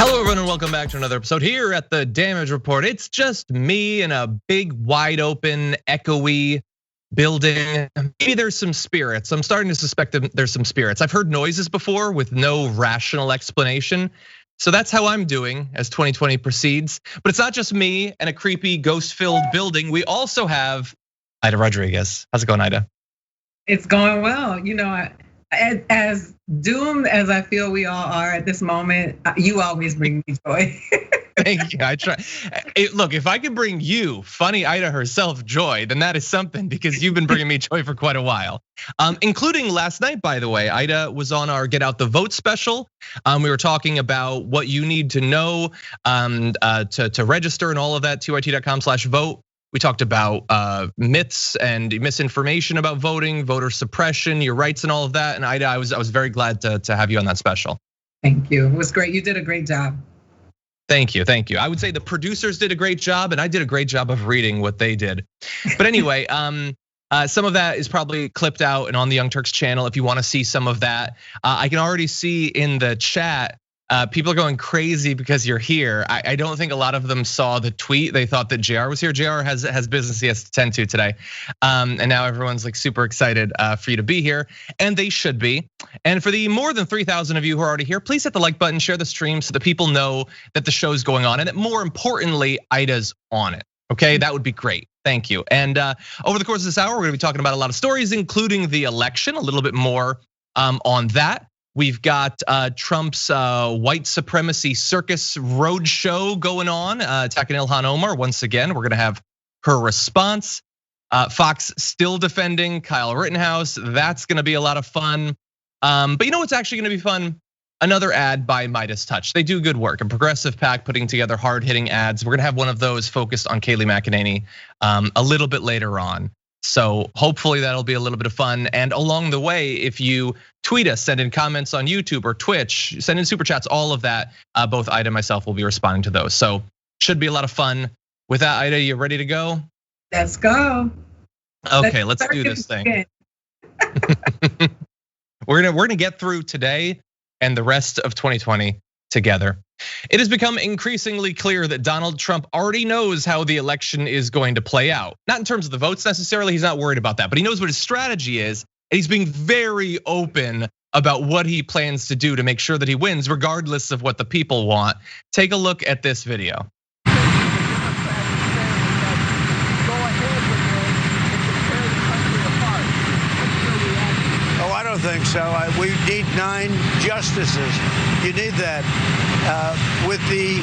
Hello everyone and welcome back to another episode here at the Damage Report. It's just me in a big, wide open, echoey building. Maybe there's some spirits. I'm starting to suspect that there's some spirits. I've heard noises before with no rational explanation. So that's how I'm doing as 2020 proceeds. But it's not just me and a creepy ghost-filled building. We also have Aida Rodriguez. How's it going, Aida? It's going well. You know, as doomed as I feel we all are at this moment, you always bring me joy. Thank you. I try. Look, if I can bring you, funny Aida herself, joy, then that is something, because you've been bringing me joy for quite a while. Including last night, by the way. Aida was on our Get Out the Vote special. We were talking about what you need to know to register and all of that. tyt.com/vote. We talked about myths and misinformation about voting, voter suppression, your rights, and all of that. And Aida, I was very glad to have you on that special. Thank you. It was great. You did a great job. Thank you, thank you. I would say the producers did a great job, and I did a great job of reading what they did. But anyway, some of that is probably clipped out and on the Young Turks channel if you want to see some of that. I can already see in the chat, people are going crazy because you're here. I don't think a lot of them saw the tweet. They thought that JR was here. JR has business he has to tend to today. And now everyone's like super excited for you to be here, and they should be. And for the more than 3,000 of you who are already here, please hit the like button, share the stream so that people know that the show's going on, and that more importantly, Aida's on it. Okay, that would be great. Thank you. And over the course of this hour, we're gonna be talking about a lot of stories, including the election, a little bit more on that. We've got Trump's white supremacy circus roadshow going on, attacking Ilhan Omar once again. We're gonna have her response. Fox still defending Kyle Rittenhouse. That's gonna be a lot of fun. But you know what's actually gonna be fun? Another ad by Meidas Touch. They do good work. A progressive PAC putting together hard-hitting ads. We're gonna have one of those focused on Kayleigh McEnany a little bit later on. So hopefully that'll be a little bit of fun. And along the way, if you tweet us, send in comments on YouTube or Twitch, send in super chats, all of that, both Aida and myself will be responding to those. So should be a lot of fun. With that, Aida, you ready to go? Let's go. Okay, let's do this thing. We're gonna get through today and the rest of 2020 together. It has become increasingly clear that Donald Trump already knows how the election is going to play out. Not in terms of the votes necessarily, he's not worried about that, but he knows what his strategy is, and he's being very open about what he plans to do to make sure that he wins, regardless of what the people want. Take a look at this video. I don't think so. We need 9 justices. You need that. With the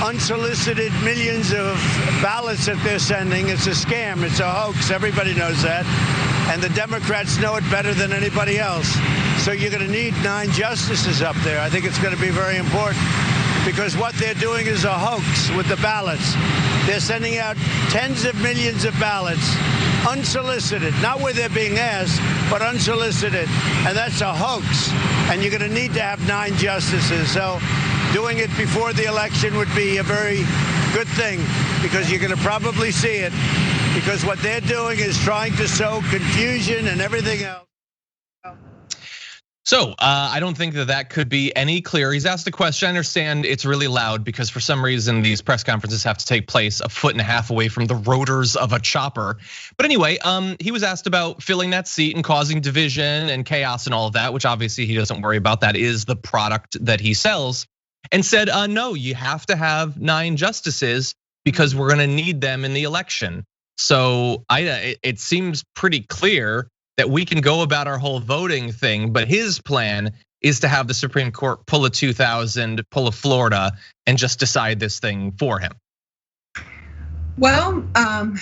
unsolicited millions of ballots that they're sending, it's a scam, it's a hoax. Everybody knows that. And the Democrats know it better than anybody else. So you're going to need 9 justices up there. I think it's going to be very important, because what they're doing is a hoax with the ballots. They're sending out tens of millions of ballots, unsolicited, not where they're being asked, but unsolicited. And that's a hoax. And you're going to need to have 9 justices. So doing it before the election would be a very good thing, because you're going to probably see it, because what they're doing is trying to sow confusion and everything else. So I don't think that could be any clearer. He's asked a question. I understand it's really loud because for some reason these press conferences have to take place 1.5 feet away from the rotors of a chopper. But anyway, he was asked about filling that seat and causing division and chaos and all of that, which obviously he doesn't worry about. That is the product that he sells. And said, no, you have to have 9 justices because we're gonna need them in the election. So it seems pretty clear that we can go about our whole voting thing, but his plan is to have the Supreme Court pull a 2000, pull a Florida, and just decide this thing for him. Well, I'm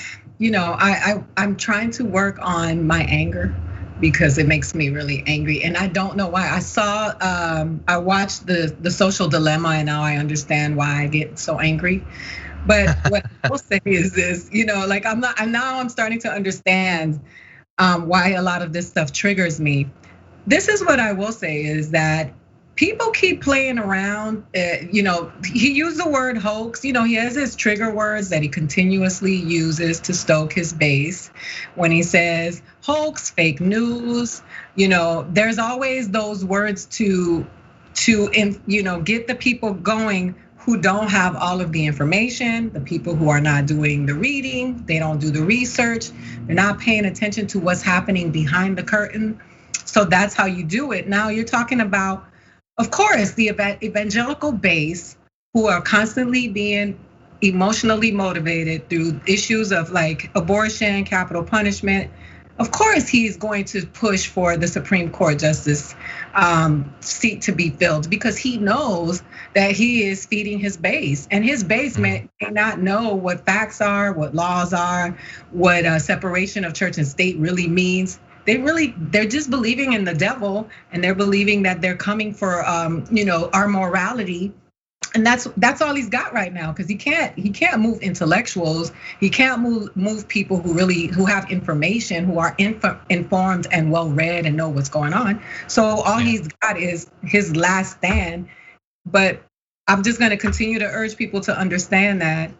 trying to work on my anger, because it makes me really angry, and I don't know why. I watched the Social Dilemma, and now I understand why I get so angry. But what I will say is this, like I'm starting to understand why a lot of this stuff triggers me. This is what I will say, is that people keep playing around. He used the word hoax. He has his trigger words that he continuously uses to stoke his base. When he says hoax, fake news, there's always those words to to get the people going who don't have all of the information, the people who are not doing the reading, they don't do the research, they're not paying attention to what's happening behind the curtain. So that's how you do it. Now you're talking about, of course, the evangelical base who are constantly being emotionally motivated through issues of like abortion, capital punishment. Of course, he's going to push for the Supreme Court justice seat to be filled because he knows that he is feeding his base, and his base may not know what facts are, what laws are, what separation of church and state really means. They're just believing in the devil, and they're believing that they're coming for our morality. And that's all he's got right now, because he can't move intellectuals, he can't move people who have information, who are informed and well read and know what's going on. So all he's got is his last stand. But I'm just going to continue to urge people to understand that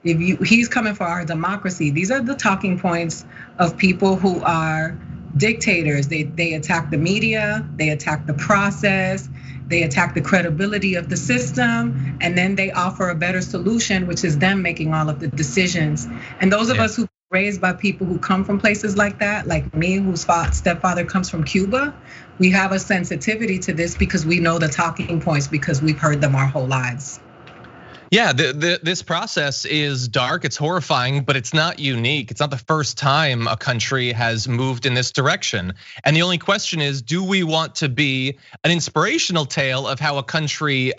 he's coming for our democracy. These are the talking points of people who are dictators. They attack the media, they attack the process, they attack the credibility of the system, and then they offer a better solution, which is them making all of the decisions. And those of us who are raised by people who come from places like that, like me, whose stepfather comes from Cuba, we have a sensitivity to this because we know the talking points because we've heard them our whole lives. Yeah, this process is dark, it's horrifying, but it's not unique. It's not the first time a country has moved in this direction. And the only question is, do we want to be an inspirational tale of how a country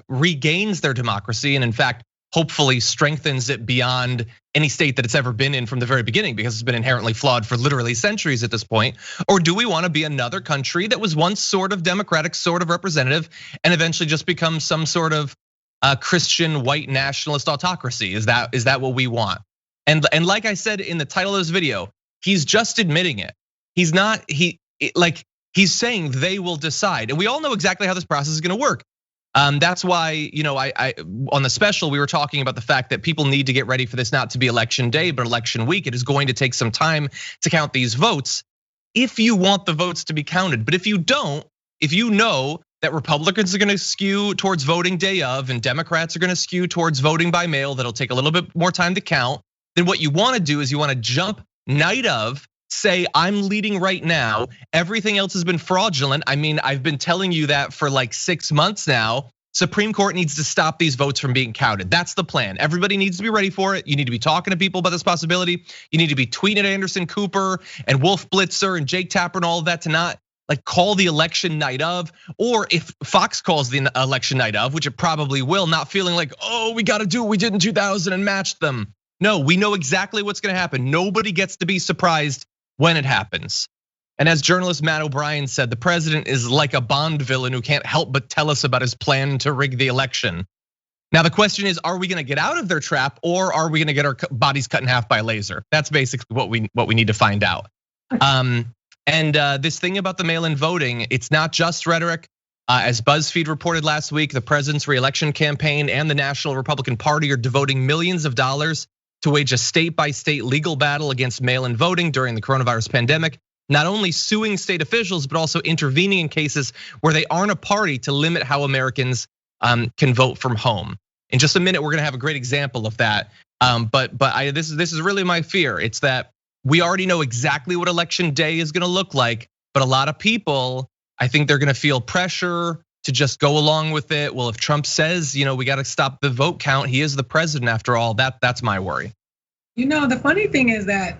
regains their democracy and in fact, hopefully strengthens it beyond any state that it's ever been in from the very beginning, because it's been inherently flawed for literally centuries at this point? Or do we want to be another country that was once sort of democratic, sort of representative, and eventually just become some sort of Christian white nationalist autocracy? Is that what we want? And like I said in the title of this video, he's just admitting it. He's saying they will decide, and we all know exactly how this process is going to work. That's why I on the special we were talking about the fact that people need to get ready for this not to be election day but election week. It is going to take some time to count these votes if you want the votes to be counted. But if you don't, if you know that Republicans are going to skew towards voting day of and Democrats are going to skew towards voting by mail, that'll take a little bit more time to count, then what you want to do is you want to jump night of, say I'm leading right now, everything else has been fraudulent. I mean, I've been telling you that for like 6 months now. Supreme Court needs to stop these votes from being counted. That's the plan. Everybody needs to be ready for it. You need to be talking to people about this possibility. You need to be tweeting at Anderson Cooper and Wolf Blitzer and Jake Tapper and all of that to not like call the election night of, or if Fox calls the election night of, which it probably will, not feeling like, oh, we got to do what we did in 2000 and match them. No, we know exactly what's going to happen. Nobody gets to be surprised when it happens. And as journalist Matt O'Brien said, the president is like a Bond villain who can't help but tell us about his plan to rig the election. Now the question is, are we going to get out of their trap, or are we going to get our bodies cut in half by laser? That's basically what we need to find out. And this thing about the mail-in voting, it's not just rhetoric. As BuzzFeed reported last week, the president's re-election campaign and the National Republican Party are devoting millions of dollars to wage a state-by-state legal battle against mail-in voting during the coronavirus pandemic, not only suing state officials, but also intervening in cases where they aren't a party to limit how Americans can vote from home. In just a minute, we're gonna have a great example of that. But this is really my fear. It's that we already know exactly what election day is gonna look like, but a lot of people, I think they're gonna feel pressure to just go along with it. Well, if Trump says, we gotta stop the vote count, he is the president after all. That's my worry. The funny thing is that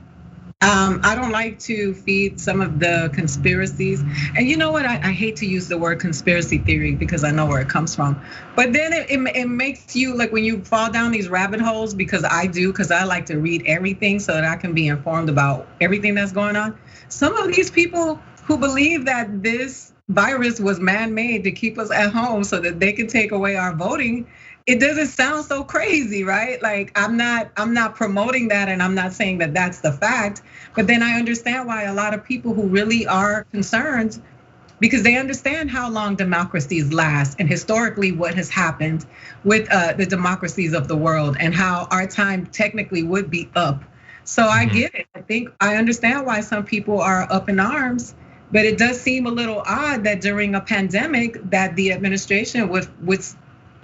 I don't like to feed some of the conspiracies. And you know what? I hate to use the word conspiracy theory because I know where it comes from. But then it makes you, like when you fall down these rabbit holes, because I like to read everything so that I can be informed about everything that's going on. Some of these people who believe that this virus was man-made to keep us at home so that they can take away our voting, it doesn't sound so crazy, right? Like I'm not promoting that, and I'm not saying that that's the fact, but then I understand why a lot of people who really are concerned, because they understand how long democracies last and historically what has happened with the democracies of the world and how our time technically would be up. So I get it. I think I understand why some people are up in arms, But it does seem a little odd that during a pandemic that the administration would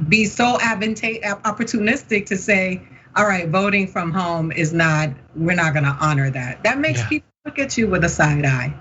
be so opportunistic to say, all right, voting from home is not, we're not gonna honor that. That makes people look at you with a side eye.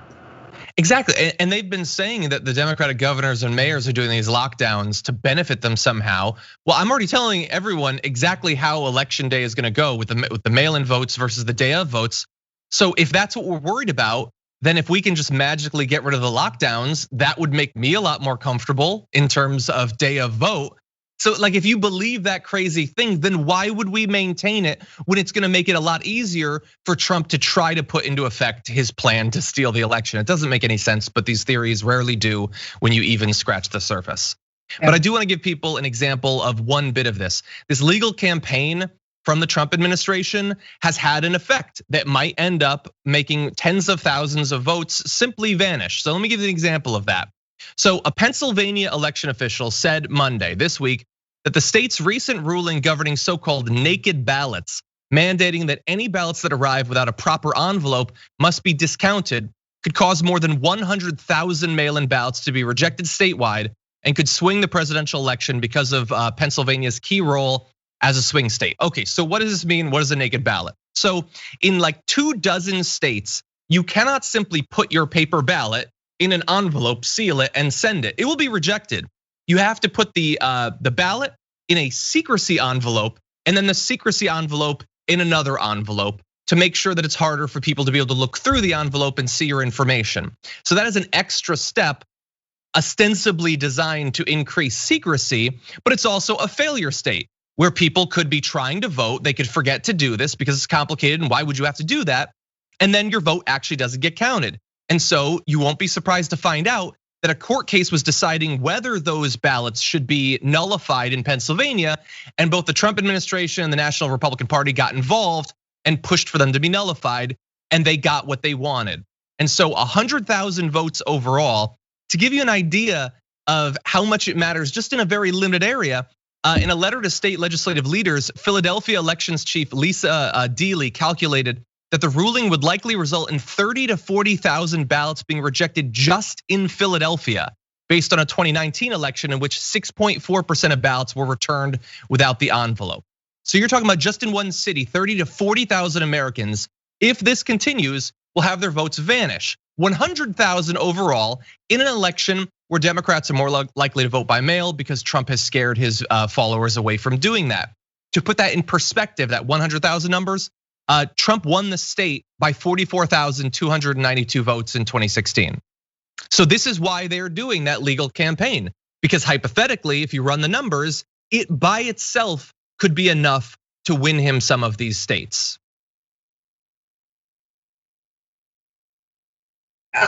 Exactly, and they've been saying that the Democratic governors and mayors are doing these lockdowns to benefit them somehow. Well, I'm already telling everyone exactly how election day is gonna go with the mail-in votes versus the day of votes. So if that's what we're worried about, then if we can just magically get rid of the lockdowns, that would make me a lot more comfortable in terms of day of vote. So like if you believe that crazy thing, then why would we maintain it when it's gonna make it a lot easier for Trump to try to put into effect his plan to steal the election? It doesn't make any sense, but these theories rarely do when you even scratch the surface. But I do wanna give people an example of one bit of this. This legal campaign from the Trump administration has had an effect that might end up making tens of thousands of votes simply vanish. So let me give you an example of that. So a Pennsylvania election official said Monday this week that the state's recent ruling governing so-called naked ballots, mandating that any ballots that arrive without a proper envelope must be discounted, could cause more than 100,000 mail-in ballots to be rejected statewide and could swing the presidential election because of Pennsylvania's key role as a swing state. Okay, so what does this mean? What is a naked ballot? So in like 24 states, you cannot simply put your paper ballot in an envelope, seal it, and send it. It will be rejected. You have to put the ballot in a secrecy envelope, and then the secrecy envelope in another envelope to make sure that it's harder for people to be able to look through the envelope and see your information. So that is an extra step, ostensibly designed to increase secrecy, but it's also a failure state where people could be trying to vote. They could forget to do this because it's complicated, and why would you have to do that? And then your vote actually doesn't get counted. And so you won't be surprised to find out that a court case was deciding whether those ballots should be nullified in Pennsylvania, and both the Trump administration and the National Republican Party got involved and pushed for them to be nullified, and they got what they wanted. And so 100,000 votes overall. To give you an idea of how much it matters just in a very limited area, in a letter to state legislative leaders, Philadelphia elections chief Lisa Deeley calculated that the ruling would likely result in 30 to 40,000 ballots being rejected just in Philadelphia, based on a 2019 election in which 6.4% of ballots were returned without the envelope. So you're talking about just in one city, 30 to 40,000 Americans, if this continues, will have their votes vanish. 100,000 overall in an election where Democrats are more likely to vote by mail because Trump has scared his followers away from doing that. To put that in perspective, that 100,000 numbers, Trump won the state by 44,292 votes in 2016. So this is why they're doing that legal campaign, because hypothetically, if you run the numbers, it by itself could be enough to win him some of these states. I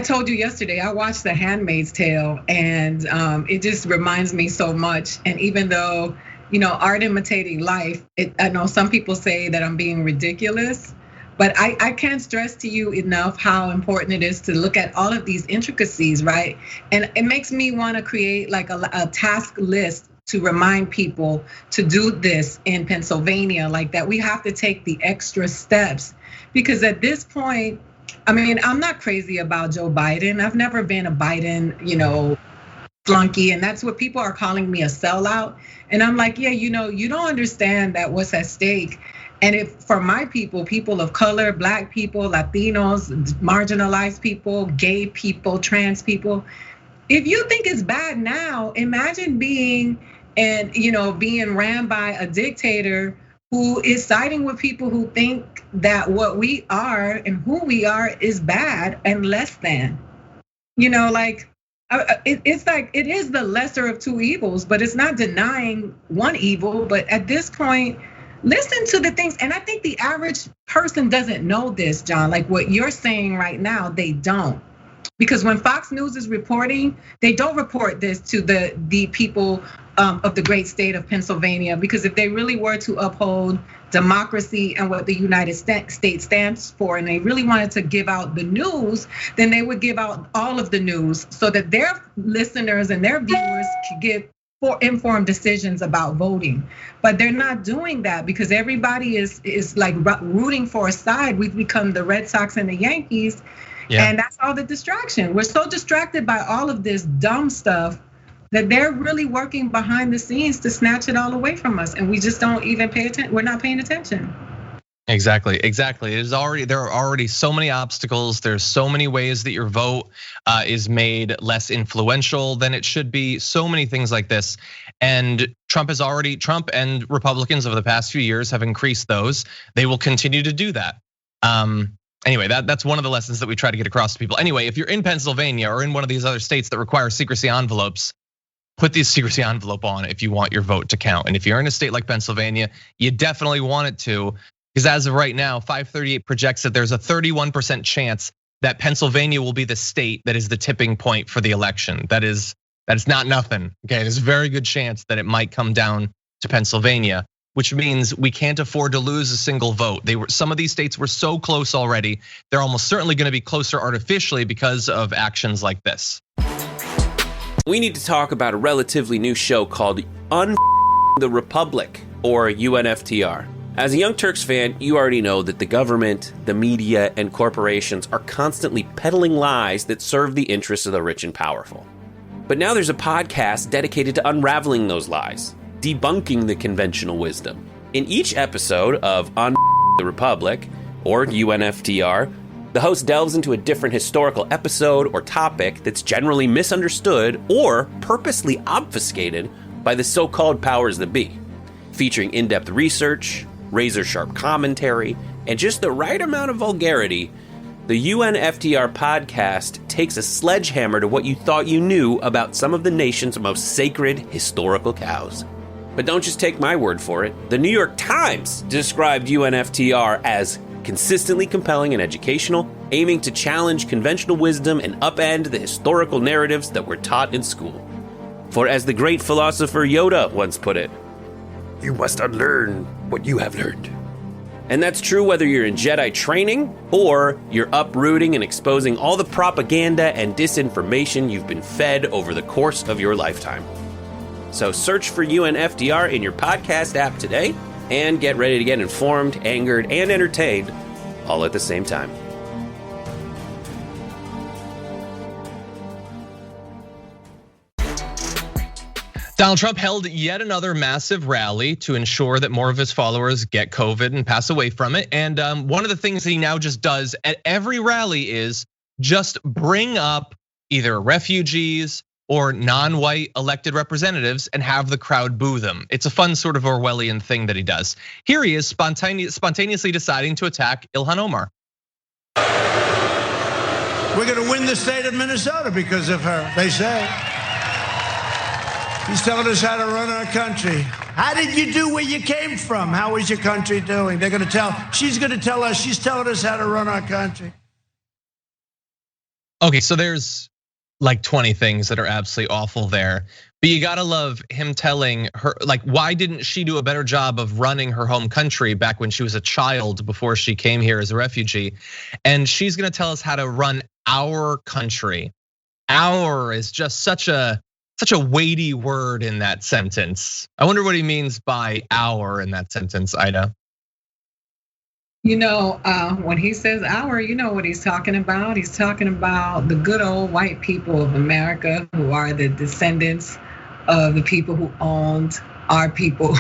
told you yesterday, I watched The Handmaid's Tale, and it just reminds me so much. And even though, art imitating life, I know some people say that I'm being ridiculous, but I can't stress to you enough how important it is to look at all of these intricacies, right? And it makes me want to create like a task list to remind people to do this in Pennsylvania, like that we have to take the extra steps. Because at this point, I mean, I'm not crazy about Joe Biden. I've never been a Biden, flunky, and that's what people are calling me, a sellout. And I'm like, yeah, you don't understand that what's at stake. And if for my people of color, Black people, Latinos, marginalized people, gay people, trans people, if you think it's bad now, imagine being ran by a dictator who is siding with people who think that what we are and who we are is bad and less than. It's like it is the lesser of two evils, but it's not denying one evil. But at this point, listen to the things, and I think the average person doesn't know this, John. Like what you're saying right now, they don't. Because when Fox News is reporting, they don't report this to the people of the great state of Pennsylvania. Because if they really were to uphold democracy and what the United States stands for, and they really wanted to give out the news, then they would give out all of the news so that their listeners and their viewers could get for informed decisions about voting. But they're not doing that because everybody is like rooting for a side. We've become the Red Sox and the Yankees. Yeah. And that's all the distraction. We're so distracted by all of this dumb stuff that they're really working behind the scenes to snatch it all away from us. And we just don't even pay attention. We're not paying attention. Exactly. There are already so many obstacles. There's so many ways that your vote is made less influential than it should be. So many things like this. And Trump and Republicans over the past few years have increased those. They will continue to do that. Anyway, that's one of the lessons that we try to get across to people. Anyway, if you're in Pennsylvania or in one of these other states that require secrecy envelopes, put the secrecy envelope on if you want your vote to count. And if you're in a state like Pennsylvania, you definitely want it to. Because as of right now, 538 projects that there's a 31% chance that Pennsylvania will be the state that is the tipping point for the election. That is not nothing. Okay, there's a very good chance that it might come down to Pennsylvania, which means we can't afford to lose a single vote. Some of these states were so close already. They're almost certainly going to be closer artificially because of actions like this. We need to talk about a relatively new show called the Republic, or UNFTR. As a Young Turks fan, you already know that the government, the media, and corporations are constantly peddling lies that serve the interests of the rich and powerful. But now there's a podcast dedicated to unraveling those lies, debunking the conventional wisdom. In each episode of the Republic, or UNFTR, the host delves into a different historical episode or topic that's generally misunderstood or purposely obfuscated by the so-called powers that be, featuring in-depth research, razor-sharp commentary, and just the right amount of vulgarity. The UNFTR podcast takes a sledgehammer to what you thought you knew about some of the nation's most sacred historical cows. But don't just take my word for it. The New York Times described UNFTR as consistently compelling and educational, aiming to challenge conventional wisdom and upend the historical narratives that were taught in school. For as the great philosopher Yoda once put it, "You must unlearn what you have learned." And that's true whether you're in Jedi training or you're uprooting and exposing all the propaganda and disinformation you've been fed over the course of your lifetime. So search for UNFTR in your podcast app today and get ready to get informed, angered, and entertained all at the same time. Donald Trump held yet another massive rally to ensure that more of his followers get COVID and pass away from it. And one of the things that he now just does at every rally is just bring up either refugees or non-white elected representatives and have the crowd boo them. It's a fun sort of Orwellian thing that he does. Here he is spontaneously deciding to attack Ilhan Omar. We're going to win the state of Minnesota because of her, they say. He's telling us how to run our country. How did you do where you came from? How is your country doing? She's going to tell us, she's telling us how to run our country. Okay, so there's like 20 things that are absolutely awful there. But you gotta love him telling her, like, why didn't she do a better job of running her home country back when she was a child before she came here as a refugee? And she's gonna tell us how to run our country. Our is just such a weighty word in that sentence. I wonder what he means by our in that sentence, Aida. You know, when he says our, you know what he's talking about. He's talking about the good old white people of America who are the descendants of the people who owned our people,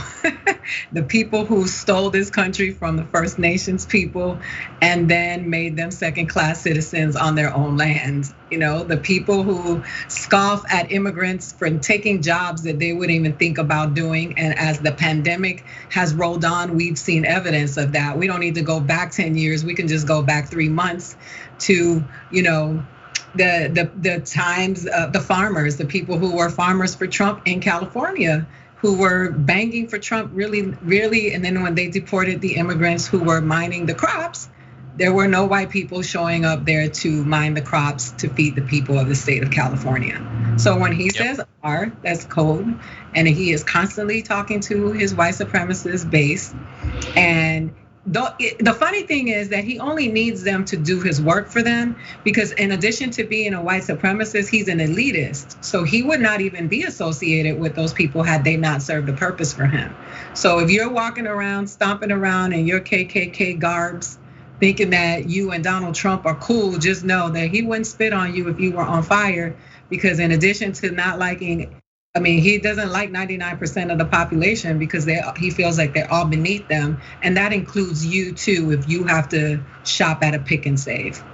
the people who stole this country from the First Nations people and then made them second-class citizens on their own land. You know, the people who scoff at immigrants for taking jobs that they wouldn't even think about doing. And as the pandemic has rolled on, we've seen evidence of that. We don't need to go back 10 years. We can just go back 3 months to, you know, the times of the farmers, the people who were farmers for Trump in California, who were banging for Trump really, and then when they deported the immigrants who were mining the crops, there were no white people showing up there to mine the crops to feed the people of the state of California. So when he says "our," that's code, and he is constantly talking to his white supremacist base, and the funny thing is that he only needs them to do his work for them, because in addition to being a white supremacist, he's an elitist. So he would not even be associated with those people had they not served a purpose for him. So if you're walking around, stomping around in your KKK garbs, thinking that you and Donald Trump are cool, just know that he wouldn't spit on you if you were on fire, because in addition to not liking, I mean, he doesn't like 99% of the population because he feels like they're all beneath them. And that includes you too, if you have to shop at a Pick and Save.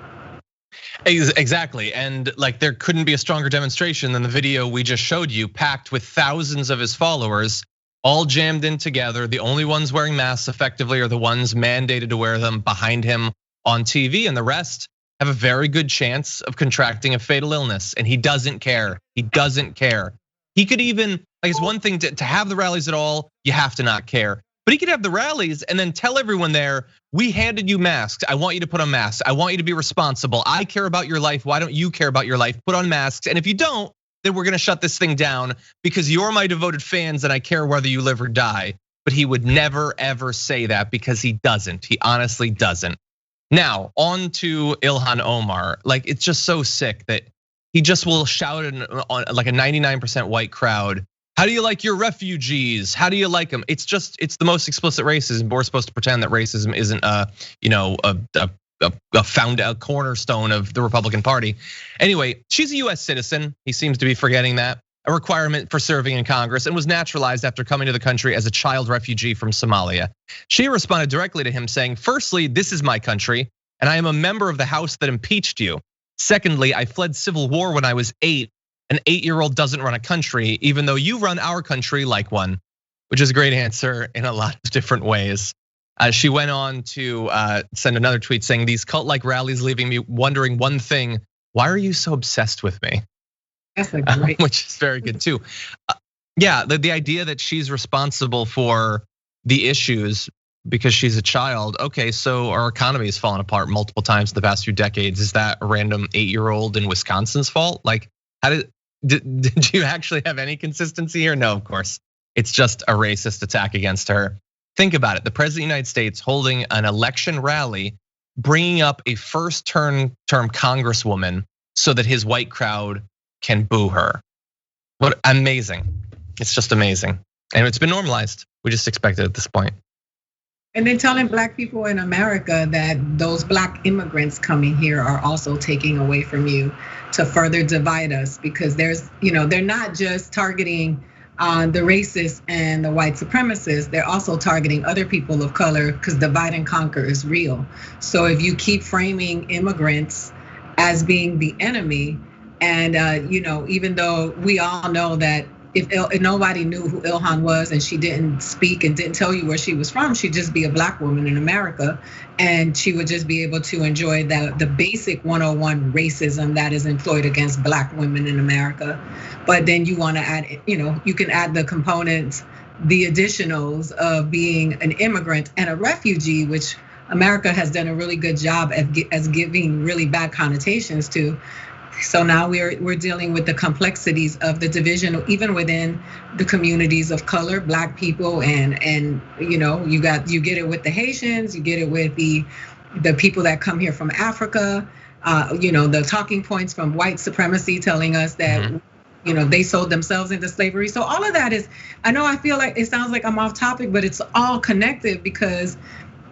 Exactly, and like there couldn't be a stronger demonstration than the video we just showed you, packed with thousands of his followers, all jammed in together. The only ones wearing masks effectively are the ones mandated to wear them behind him on TV, and the rest have a very good chance of contracting a fatal illness, and he doesn't care. He doesn't care. He could even, like, it's one thing to have the rallies at all, you have to not care. But he could have the rallies and then tell everyone there, we handed you masks. I want you to put on masks. I want you to be responsible. I care about your life. Why don't you care about your life? Put on masks. And if you don't, then we're gonna shut this thing down because you're my devoted fans and I care whether you live or die. But he would never, ever say that because he doesn't. He honestly doesn't. Now, on to Ilhan Omar. Like, it's just so sick that he just will shout on like a 99% white crowd. How do you like your refugees? How do you like them? It's the most explicit racism. We're supposed to pretend that racism isn't a cornerstone of the Republican Party. Anyway, she's a US citizen. He seems to be forgetting that. A requirement for serving in Congress, and was naturalized after coming to the country as a child refugee from Somalia. She responded directly to him saying, firstly, this is my country, and I am a member of the House that impeached you. Secondly, I fled civil war when I was 8. An 8-year-old doesn't run a country, even though you run our country like one, which is a great answer in a lot of different ways. She went on to send another tweet saying, these cult-like rallies leaving me wondering one thing, why are you so obsessed with me? That's a great. Which is very good too. Yeah, the idea that she's responsible for the issues because she's a child. Okay, so our economy has fallen apart multiple times in the past few decades. Is that a random 8-year-old in Wisconsin's fault? Like, how did you actually have any consistency here? No, of course. It's just a racist attack against her. Think about it. The president of the United States holding an election rally, bringing up a first-term congresswoman so that his white crowd can boo her. What amazing. It's just amazing. And it's been normalized. We just expect it at this point. And then telling black people in America that those black immigrants coming here are also taking away from you to further divide us, because there's, they're not just targeting the racists and the white supremacists, they're also targeting other people of color, because divide and conquer is real. So if you keep framing immigrants as being the enemy, and even though we all know that if nobody knew who Ilhan was and she didn't speak and didn't tell you where she was from, she'd just be a black woman in America, and she would just be able to enjoy the basic 101 racism that is employed against black women in America. But then you want to add, you can add the components, the additionals of being an immigrant and a refugee, which America has done a really good job as giving really bad connotations to. So now we're dealing with the complexities of the division, even within the communities of color, black people, and you get it with the Haitians, you get it with the people that come here from Africa, the talking points from white supremacy telling us that they sold themselves into slavery. So all of that is, I feel like it sounds like I'm off topic, but it's all connected, because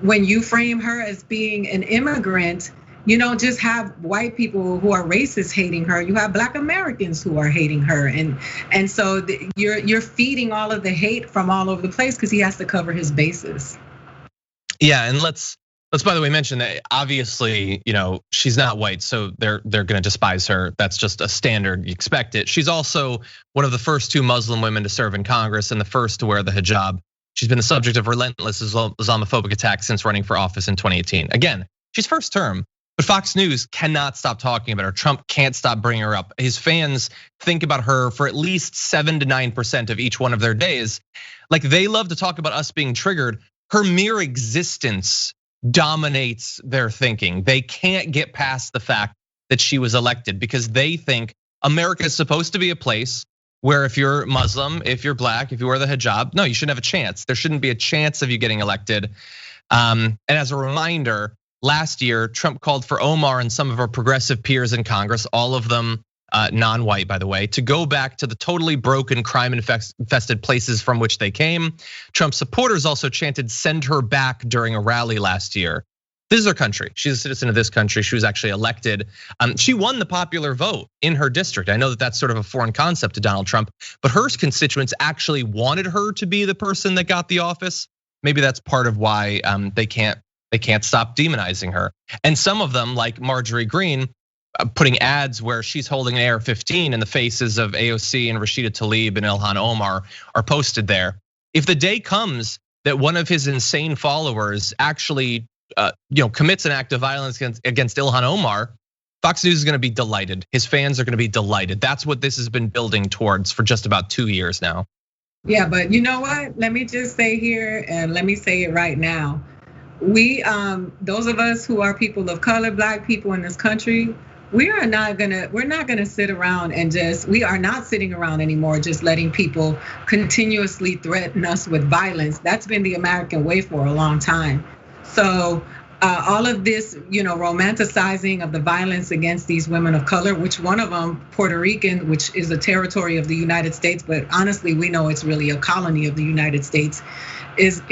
when you frame her as being an immigrant, you don't just have white people who are racist hating her. You have black Americans who are hating her, and so you're feeding all of the hate from all over the place because he has to cover his bases. Yeah, and let's by the way mention that obviously she's not white, so they're gonna despise her. That's just a standard. You expect it. She's also one of the first 2 Muslim women to serve in Congress and the first to wear the hijab. She's been the subject of relentless Islamophobic attacks since running for office in 2018. Again, she's first term. But Fox News cannot stop talking about her. Trump can't stop bringing her up. His fans think about her for at least 7 to 9% of each one of their days. Like, they love to talk about us being triggered. Her mere existence dominates their thinking. They can't get past the fact that she was elected because they think America is supposed to be a place where if you're Muslim, if you're black, if you wear the hijab, no, you shouldn't have a chance. There shouldn't be a chance of you getting elected. And as a reminder, last year, Trump called for Omar and some of our progressive peers in Congress, all of them non-white, by the way, to go back to the totally broken, crime-infested places from which they came. Trump supporters also chanted, "Send her back," during a rally last year. This is her country. She's a citizen of this country. She was actually elected. She won the popular vote in her district. I know that that's sort of a foreign concept to Donald Trump, but her constituents actually wanted her to be the person that got the office. Maybe that's part of why they can't stop demonizing her. And some of them, like Marjorie Greene, putting ads where she's holding an AR-15 and the faces of AOC and Rashida Tlaib and Ilhan Omar are posted there. If the day comes that one of his insane followers actually commits an act of violence against Ilhan Omar, Fox News is gonna be delighted. His fans are gonna be delighted. That's what this has been building towards for just about 2 years now. Yeah, but you know what? Let me just say here, and let me say it right now. We, those of us who are people of color, black people in this country, we're not gonna sit around and we are not sitting around anymore just letting people continuously threaten us with violence. That's been the American way for a long time. So all of this, romanticizing of the violence against these women of color, which one of them, Puerto Rican, which is a territory of the United States, but honestly, we know it's really a colony of the United States, is,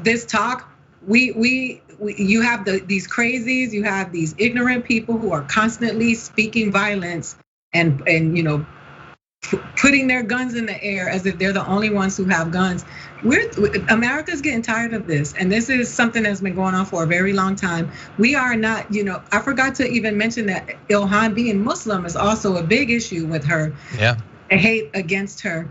this talk, you have these crazies, you have these ignorant people who are constantly speaking violence and putting their guns in the air as if they're the only ones who have guns. America's getting tired of this, and this is something that's been going on for a very long time. We are not, I forgot to even mention that Ilhan being Muslim is also a big issue with her. Yeah, the hate against her,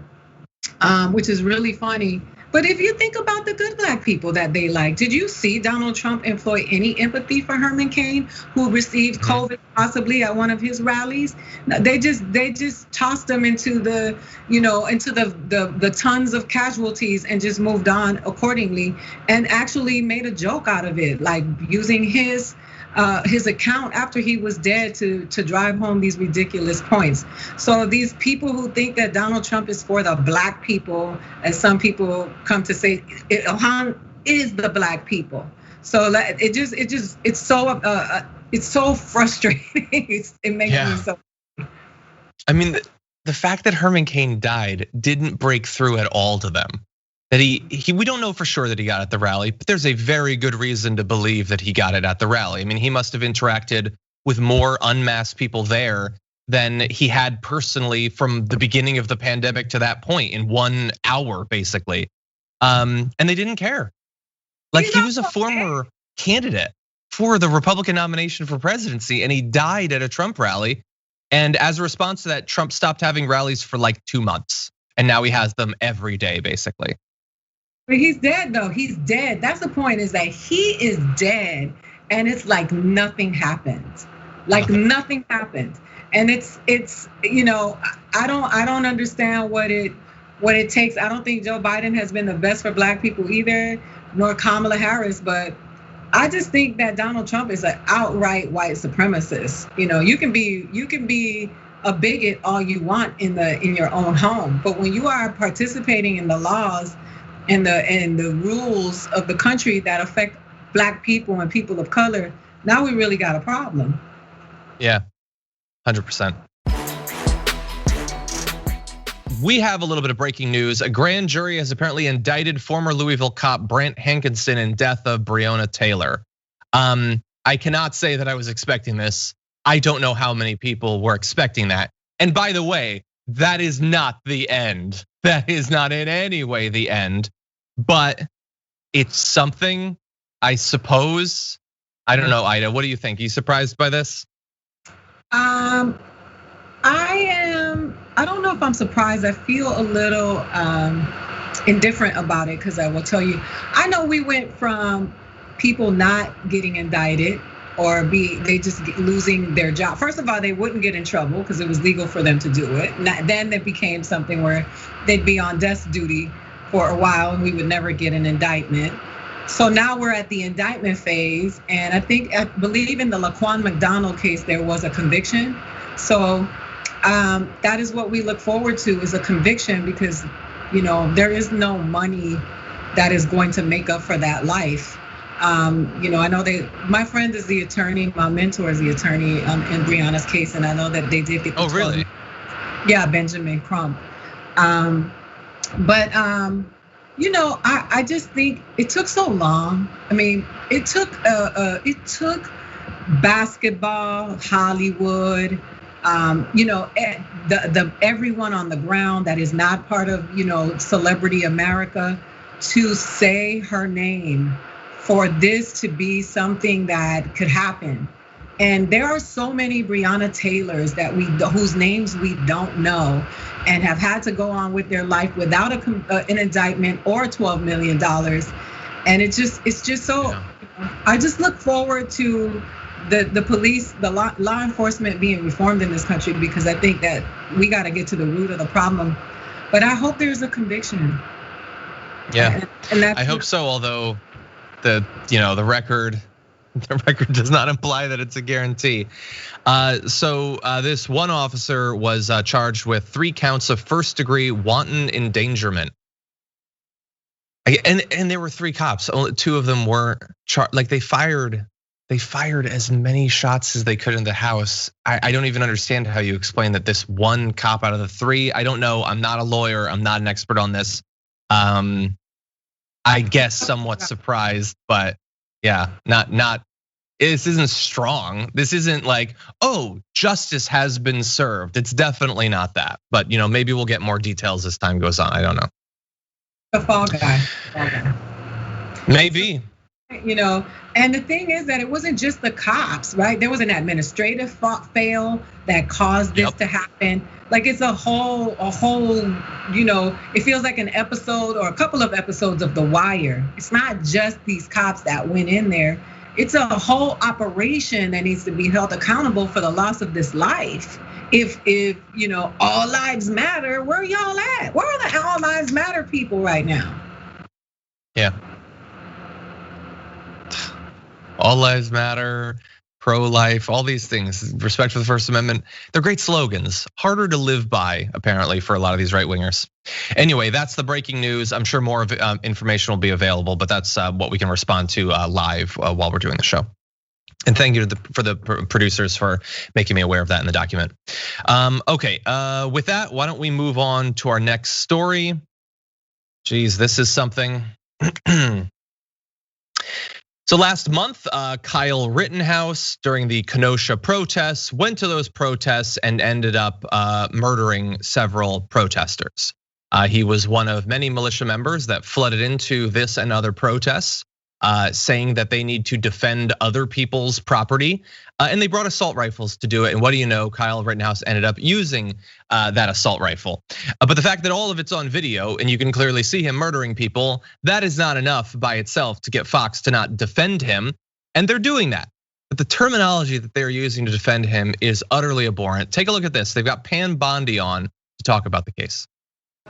which is really funny. But if you think about the good black people that they like, did you see Donald Trump employ any empathy for Herman Cain, who received COVID possibly at one of his rallies? They just tossed him into the, into the tons of casualties and just moved on accordingly, and actually made a joke out of it, like using his account after he was dead to drive home these ridiculous points. So these people who think that Donald Trump is for the black people, as some people come to say, Ilhan is the black people. So it's so frustrating. It makes me so. I mean, the fact that Herman Cain died didn't break through at all to them. That we don't know for sure that he got at the rally, but there's a very good reason to believe that he got it at the rally. I mean, he must have interacted with more unmasked people there than he had personally from the beginning of the pandemic to that point in 1 hour, basically. And they didn't care. Like, he was a former candidate for the Republican nomination for presidency, and he died at a Trump rally. And as a response to that, Trump stopped having rallies for like 2 months, and now he has them every day, basically. But he's dead though, he's dead. That's the point, is that he is dead, and it's like nothing happened. Like nothing happened. And it's I don't understand what it takes. I don't think Joe Biden has been the best for black people either, nor Kamala Harris, but I just think that Donald Trump is an outright white supremacist. You can be a bigot all you want in your own home, but when you are participating in the laws and the rules of the country that affect black people and people of color, now we really got a problem. Yeah, 100%. We have a little bit of breaking news. A grand jury has apparently indicted former Louisville cop Brant Hankinson in death of Breonna Taylor. I cannot say that I was expecting this. I don't know how many people were expecting that. And by the way, that is not the end. That is not in any way the end. But it's something, I suppose. I don't know, Aida, what do you think? Are you surprised by this? I don't know if I'm surprised. I feel a little indifferent about it, because I will tell you, I know we went from people not getting indicted or they just losing their job. First of all, they wouldn't get in trouble because it was legal for them to do it. Then it became something where they'd be on desk duty for a while and we would never get an indictment. So now we're at the indictment phase, and I believe in the Laquan McDonald case there was a conviction. So that is what we look forward to, is a conviction, because there is no money that is going to make up for that life. I know my friend is the attorney, my mentor is the attorney in Breonna's case, and I know that they did get the 12 really? Yeah, Benjamin Crump. I just think it took so long. I mean, it took basketball, Hollywood, everyone on the ground that is not part of, celebrity America to say her name for this to be something that could happen. And there are so many Breonna Taylors whose names we don't know and have had to go on with their life without an indictment or $12 million. And it's just so, I just look forward to the police, the law enforcement being reformed in this country, because I think that we got to get to the root of the problem. But I hope there's a conviction. Yeah, and I hope so. Although the record does not imply that it's a guarantee. So this one officer was charged with 3 counts of first-degree wanton endangerment. And there were 3 cops. Only 2 of them were charged. Like they fired as many shots as they could in the house. I don't even understand how you explain that this one cop out of the 3. I don't know. I'm not a lawyer. I'm not an expert on this. I guess somewhat surprised, but yeah, not. This isn't strong. This isn't like, oh, justice has been served. It's definitely not that. But maybe we'll get more details as time goes on. I don't know. The fall guy. Maybe. And the thing is that it wasn't just the cops, right? There was an administrative fail that caused this to happen. Like it's a whole, it feels like an episode or a couple of episodes of The Wire. It's not just these cops that went in there. It's a whole operation that needs to be held accountable for the loss of this life. If all lives matter, where are y'all at? Where are the all lives matter people right now? Yeah. All lives matter, pro-life, all these things, respect for the First Amendment. They're great slogans, harder to live by, apparently, for a lot of these right-wingers. Anyway, that's the breaking news. I'm sure more of information will be available, but that's what we can respond to live while we're doing the show. And thank you for the producers for making me aware of that in the document. Okay, with that, why don't we move on to our next story? Geez, this is something. So last month, Kyle Rittenhouse, during the Kenosha protests, went to those protests and ended up murdering several protesters. He was one of many militia members that flooded into this and other protests, saying that they need to defend other people's property. And they brought assault rifles to do it. And what do you know? Kyle Rittenhouse ended up using that assault rifle. But the fact that all of it's on video and you can clearly see him murdering people, that is not enough by itself to get Fox to not defend him. And they're doing that. But the terminology that they're using to defend him is utterly abhorrent. Take a look at this. They've got Pam Bondi on to talk about the case.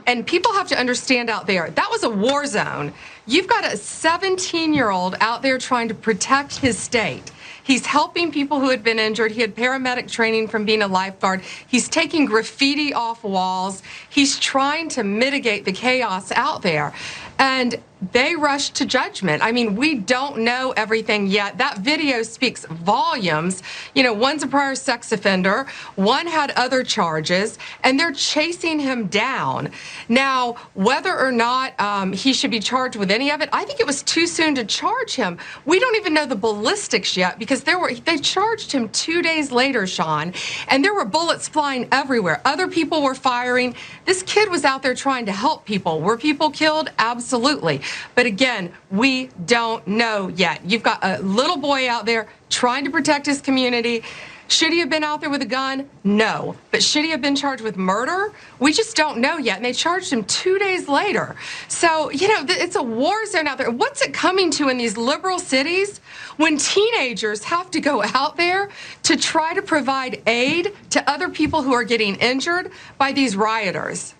And people have to understand out there, that was a war zone. You've got a 17-year-old out there trying to protect his state. He's helping people who had been injured. He had paramedic training from being a lifeguard. He's taking graffiti off walls. He's trying to mitigate the chaos out there. And they rushed to judgment. I mean, we don't know everything yet. That video speaks volumes. One's a prior sex offender, one had other charges, and they're chasing him down. Now, whether or not he should be charged with any of it, I think it was too soon to charge him. We don't even know the ballistics yet because they charged him 2 days later, Sean, and there were bullets flying everywhere. Other people were firing. This kid was out there trying to help people. Were people killed? Absolutely. But again, we don't know yet. You've got a little boy out there trying to protect his community. Should he have been out there with a gun? No. But should he have been charged with murder? We just don't know yet. And they charged him 2 days later. So, it's a war zone out there. What's it coming to in these liberal cities when teenagers have to go out there to try to provide aid to other people who are getting injured by these rioters?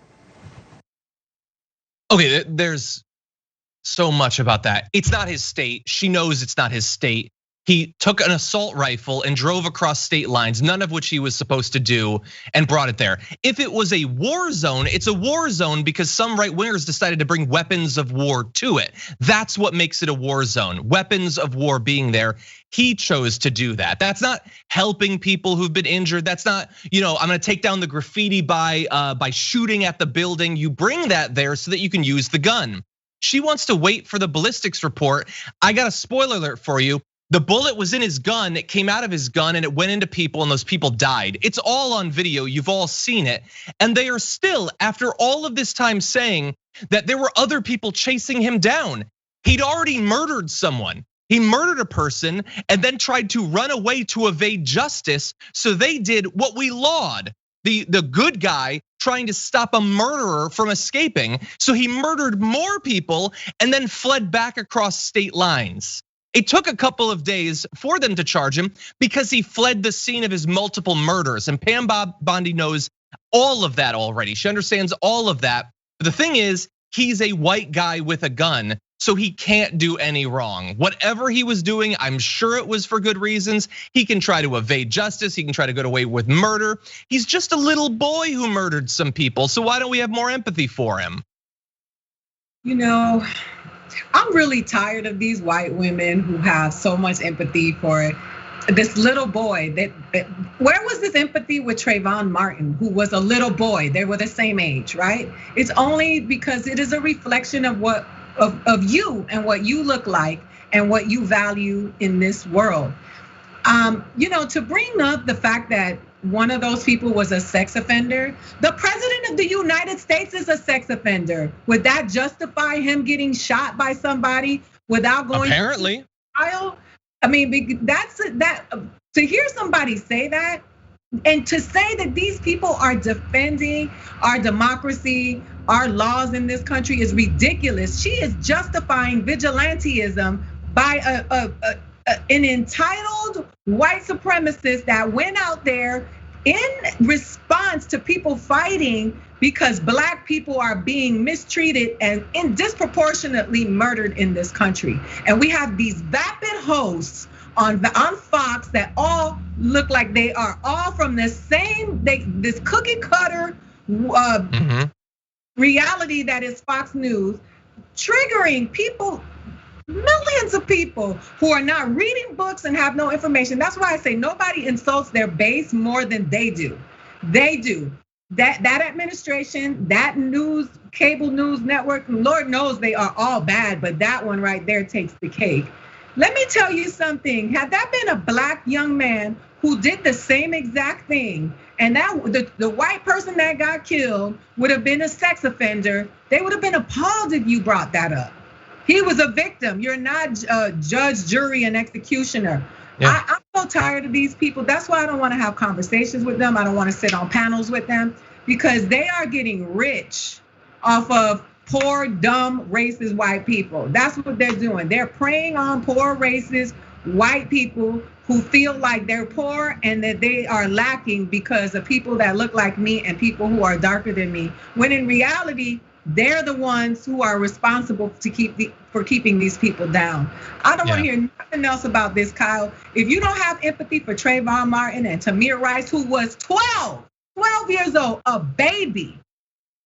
Okay, there's so much about that. It's not his state. She knows it's not his state. He took an assault rifle and drove across state lines, none of which he was supposed to do, and brought it there. If it was a war zone, it's a war zone because some right wingers decided to bring weapons of war to it. That's what makes it a war zone, weapons of war being there. He chose to do that. That's not helping people who've been injured. That's not, I'm gonna take down the graffiti by shooting at the building. You bring that there so that you can use the gun. She wants to wait for the ballistics report. I got a spoiler alert for you. The bullet was in his gun, it came out of his gun and it went into people and those people died. It's all on video, you've all seen it. And they are still, after all of this time, saying that there were other people chasing him down. He'd already murdered someone. He murdered a person and then tried to run away to evade justice. So they did what we laud, the good guy trying to stop a murderer from escaping. So he murdered more people and then fled back across state lines. It took a couple of days for them to charge him because he fled the scene of his multiple murders. And Pam Bondi knows all of that already. She understands all of that. But the thing is, he's a white guy with a gun, so he can't do any wrong. Whatever he was doing, I'm sure it was for good reasons. He can try to evade justice. He can try to get away with murder. He's just a little boy who murdered some people. So why don't we have more empathy for him? I'm really tired of these white women who have so much empathy for this little boy. Where was this empathy with Trayvon Martin, who was a little boy? They were the same age, right? It's only because it is a reflection of of you and what you look like and what you value in this world. To bring up the fact that one of those people was a sex offender. The president of the United States is a sex offender. Would that justify him getting shot by somebody without going apparently to trial? I mean, to hear somebody say that, and to say that these people are defending our democracy, our laws in this country is ridiculous. She is justifying vigilantism by an entitled white supremacist that went out there in response to people fighting because black people are being mistreated and disproportionately murdered in this country. And we have these vapid hosts on Fox that all look like they are all from the same, this cookie cutter reality that is Fox News, triggering people, millions of people who are not reading books and have no information. That's why I say nobody insults their base more than they do. They do. That administration, that news, cable news network, Lord knows they are all bad, but that one right there takes the cake. Let me tell you something. Had that been a black young man who did the same exact thing, and that the white person that got killed would have been a sex offender, they would have been appalled if you brought that up. He was a victim. You're not judge, jury, and executioner. Yeah. I'm so tired of these people. That's why I don't want to have conversations with them. I don't want to sit on panels with them because they are getting rich off of poor, dumb, racist white people. That's what they're doing. They're preying on poor, racist white people who feel like they're poor and that they are lacking because of people that look like me and people who are darker than me. When in reality, they're the ones who are responsible for keeping these people down. I don't want to hear nothing else about this, Kyle. If you don't have empathy for Trayvon Martin and Tamir Rice, who was 12 years old, a baby,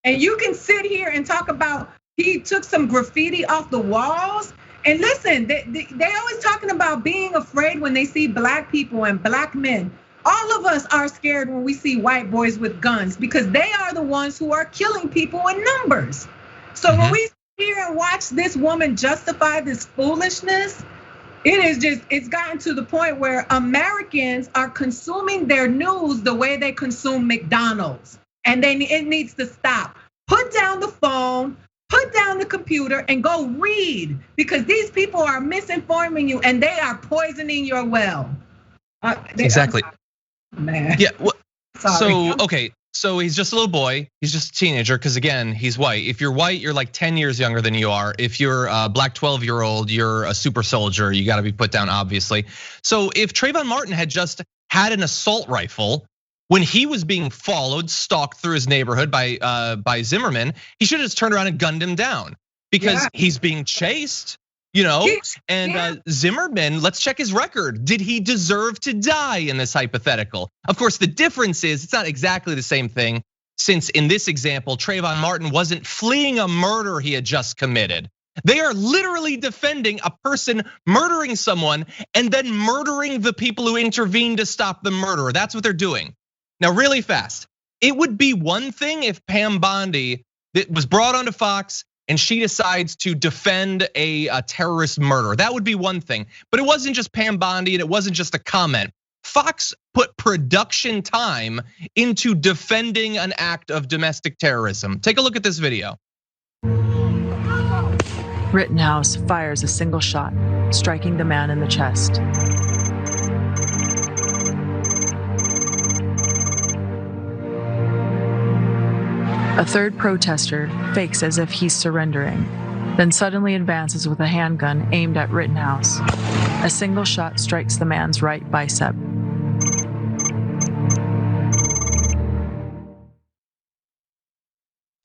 and you can sit here and talk about he took some graffiti off the walls. And listen, they always talking about being afraid when they see black people and black men. All of us are scared when we see white boys with guns because they are the ones who are killing people in numbers. So when we sit here and watch this woman justify this foolishness, it's gotten to the point where Americans are consuming their news the way they consume McDonald's. And it needs to stop. Put down the phone, put down the computer and go read because these people are misinforming you and they are poisoning your well. Exactly. Man. Yeah. So okay. So he's just a little boy. He's just a teenager because again, he's white. If you're white, you're like 10 years younger than you are. If you're a black 12-year-old, you're a super soldier. You got to be put down, obviously. So if Trayvon Martin had just had an assault rifle when he was being followed, stalked through his neighborhood by Zimmerman, he should have just turned around and gunned him down because he's being chased. you know? And Zimmerman, let's check his record. Did he deserve to die in this hypothetical? Of course, the difference is it's not exactly the same thing, since in this example, Trayvon Martin wasn't fleeing a murder he had just committed. They are literally defending a person murdering someone and then murdering the people who intervened to stop the murderer. That's what they're doing. Now, really fast, it would be one thing if Pam Bondi was brought onto Fox and she decides to defend a terrorist murder. That would be one thing, but it wasn't just Pam Bondi and it wasn't just a comment. Fox put production time into defending an act of domestic terrorism. Take a look at this video. Rittenhouse fires a single shot, striking the man in the chest. A third protester fakes as if he's surrendering, then suddenly advances with a handgun aimed at Rittenhouse. A single shot strikes the man's right bicep.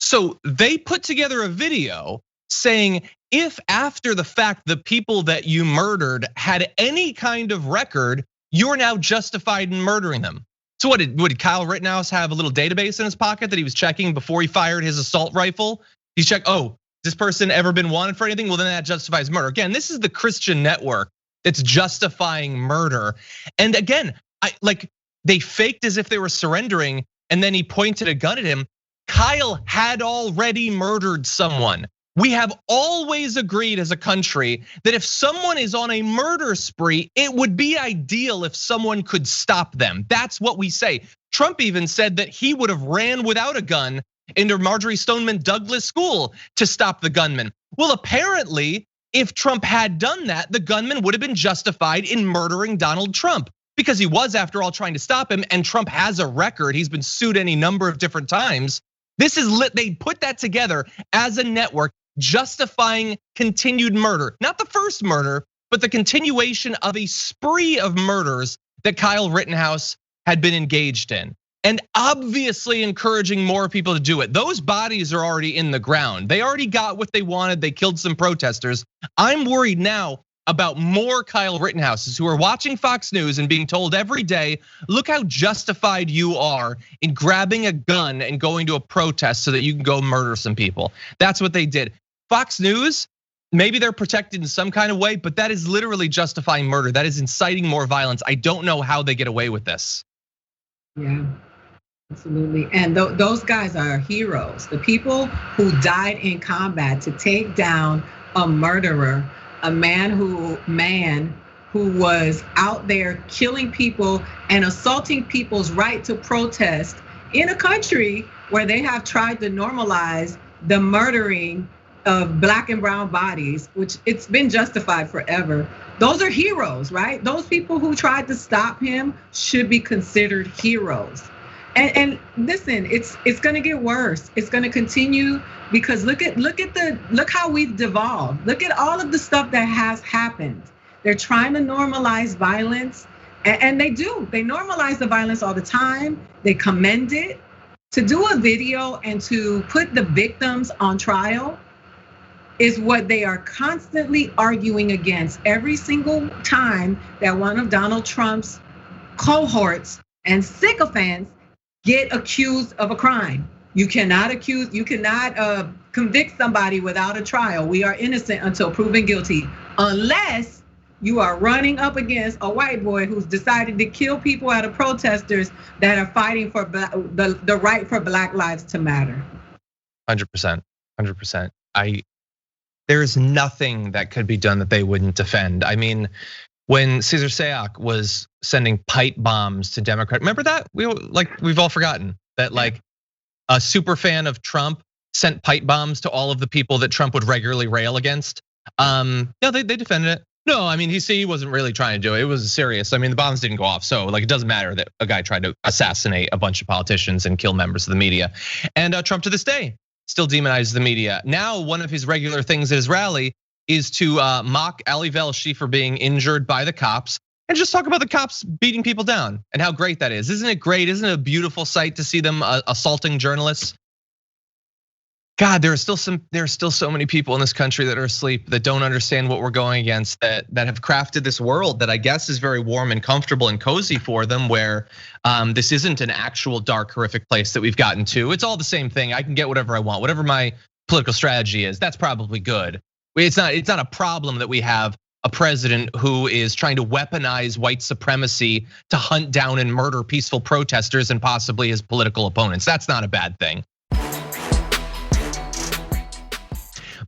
So they put together a video saying, if after the fact the people that you murdered had any kind of record, you're now justified in murdering them. So what did Kyle Rittenhouse have a little database in his pocket that he was checking before he fired his assault rifle? He's checked, oh, this person ever been wanted for anything? Well, then that justifies murder. Again, this is the Christian network that's justifying murder. And again, they faked as if they were surrendering, and then he pointed a gun at him. Kyle had already murdered someone. We have always agreed as a country that if someone is on a murder spree, it would be ideal if someone could stop them. That's what we say. Trump even said that he would have ran without a gun into Marjorie Stoneman Douglas School to stop the gunman. Well, apparently, if Trump had done that, the gunman would have been justified in murdering Donald Trump, because he was, after all, trying to stop him, and Trump has a record. He's been sued any number of different times. This is lit. They put that together as a network, justifying continued murder. Not the first murder, but the continuation of a spree of murders that Kyle Rittenhouse had been engaged in. And obviously encouraging more people to do it. Those bodies are already in the ground. They already got what they wanted. They killed some protesters. I'm worried now about more Kyle Rittenhouses who are watching Fox News and being told every day, look how justified you are in grabbing a gun and going to a protest so that you can go murder some people. That's what they did. Fox News, maybe they're protected in some kind of way, but that is literally justifying murder. That is inciting more violence. I don't know how they get away with this. Yeah, absolutely. And those guys are heroes. The people who died in combat to take down a murderer, a man who was out there killing people and assaulting people's right to protest in a country where they have tried to normalize the murdering of Black and brown bodies, which it's been justified forever. Those are heroes, right? Those people who tried to stop him should be considered heroes. And listen, it's gonna get worse. It's gonna continue, because look how we've devolved. Look at all of the stuff that has happened. They're trying to normalize violence, and they do. They normalize the violence all the time. They commend it. To do a video and to put the victims on trial is what they are constantly arguing against every single time that one of Donald Trump's cohorts and sycophants get accused of a crime. You cannot convict somebody without a trial. We are innocent until proven guilty, unless you are running up against a white boy who's decided to kill people out of protesters that are fighting for the right for Black lives to matter. 100%, 100%. There is nothing that could be done that they wouldn't defend. I mean, when Cesar Sayoc was sending pipe bombs to Democrats, remember that? We've all forgotten that, like, a super fan of Trump sent pipe bombs to all of the people that Trump would regularly rail against. No, they defended it. No, I mean, he wasn't really trying to do it. It was serious. I mean, the bombs didn't go off, so like it doesn't matter that a guy tried to assassinate a bunch of politicians and kill members of the media. And Trump to this day still demonizes the media. Now, one of his regular things at his rally is to mock Ali Velshi for being injured by the cops and just talk about the cops beating people down and how great that is. Isn't it great? Isn't it a beautiful sight to see them assaulting journalists? God, there are still so many people in this country that are asleep, that don't understand what we're going against, that have crafted this world that I guess is very warm and comfortable and cozy for them, where this isn't an actual dark, horrific place that we've gotten to. It's all the same thing. I can get whatever I want, whatever my political strategy is. That's probably good. It's not a problem that we have a president who is trying to weaponize white supremacy to hunt down and murder peaceful protesters and possibly his political opponents. That's not a bad thing.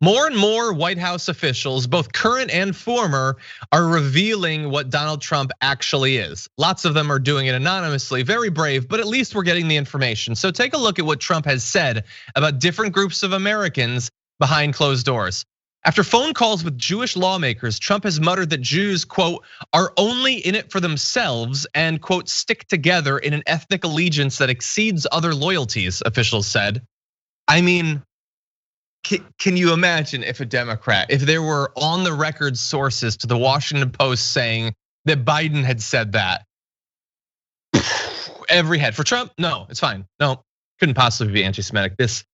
More and more White House officials, both current and former, are revealing what Donald Trump actually is. Lots of them are doing it anonymously, very brave, but at least we're getting the information. So take a look at what Trump has said about different groups of Americans behind closed doors. After phone calls with Jewish lawmakers, Trump has muttered that Jews, quote, are only in it for themselves and, quote, stick together in an ethnic allegiance that exceeds other loyalties, officials said. I mean, can you imagine if a Democrat, if there were on the record sources to the Washington Post saying that Biden had said that? Every head. For Trump, no, it's fine. No, couldn't possibly be anti-Semitic. This,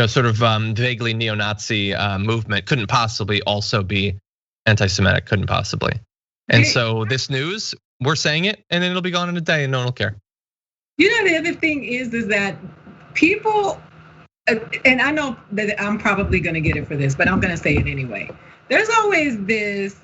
sort of vaguely neo-Nazi movement couldn't possibly also be anti-Semitic, couldn't possibly. And so this news, we're saying it, and then it'll be gone in a day, and no one will care. The other thing is that people. And I know that I'm probably gonna get it for this, but I'm gonna say it anyway. There's always this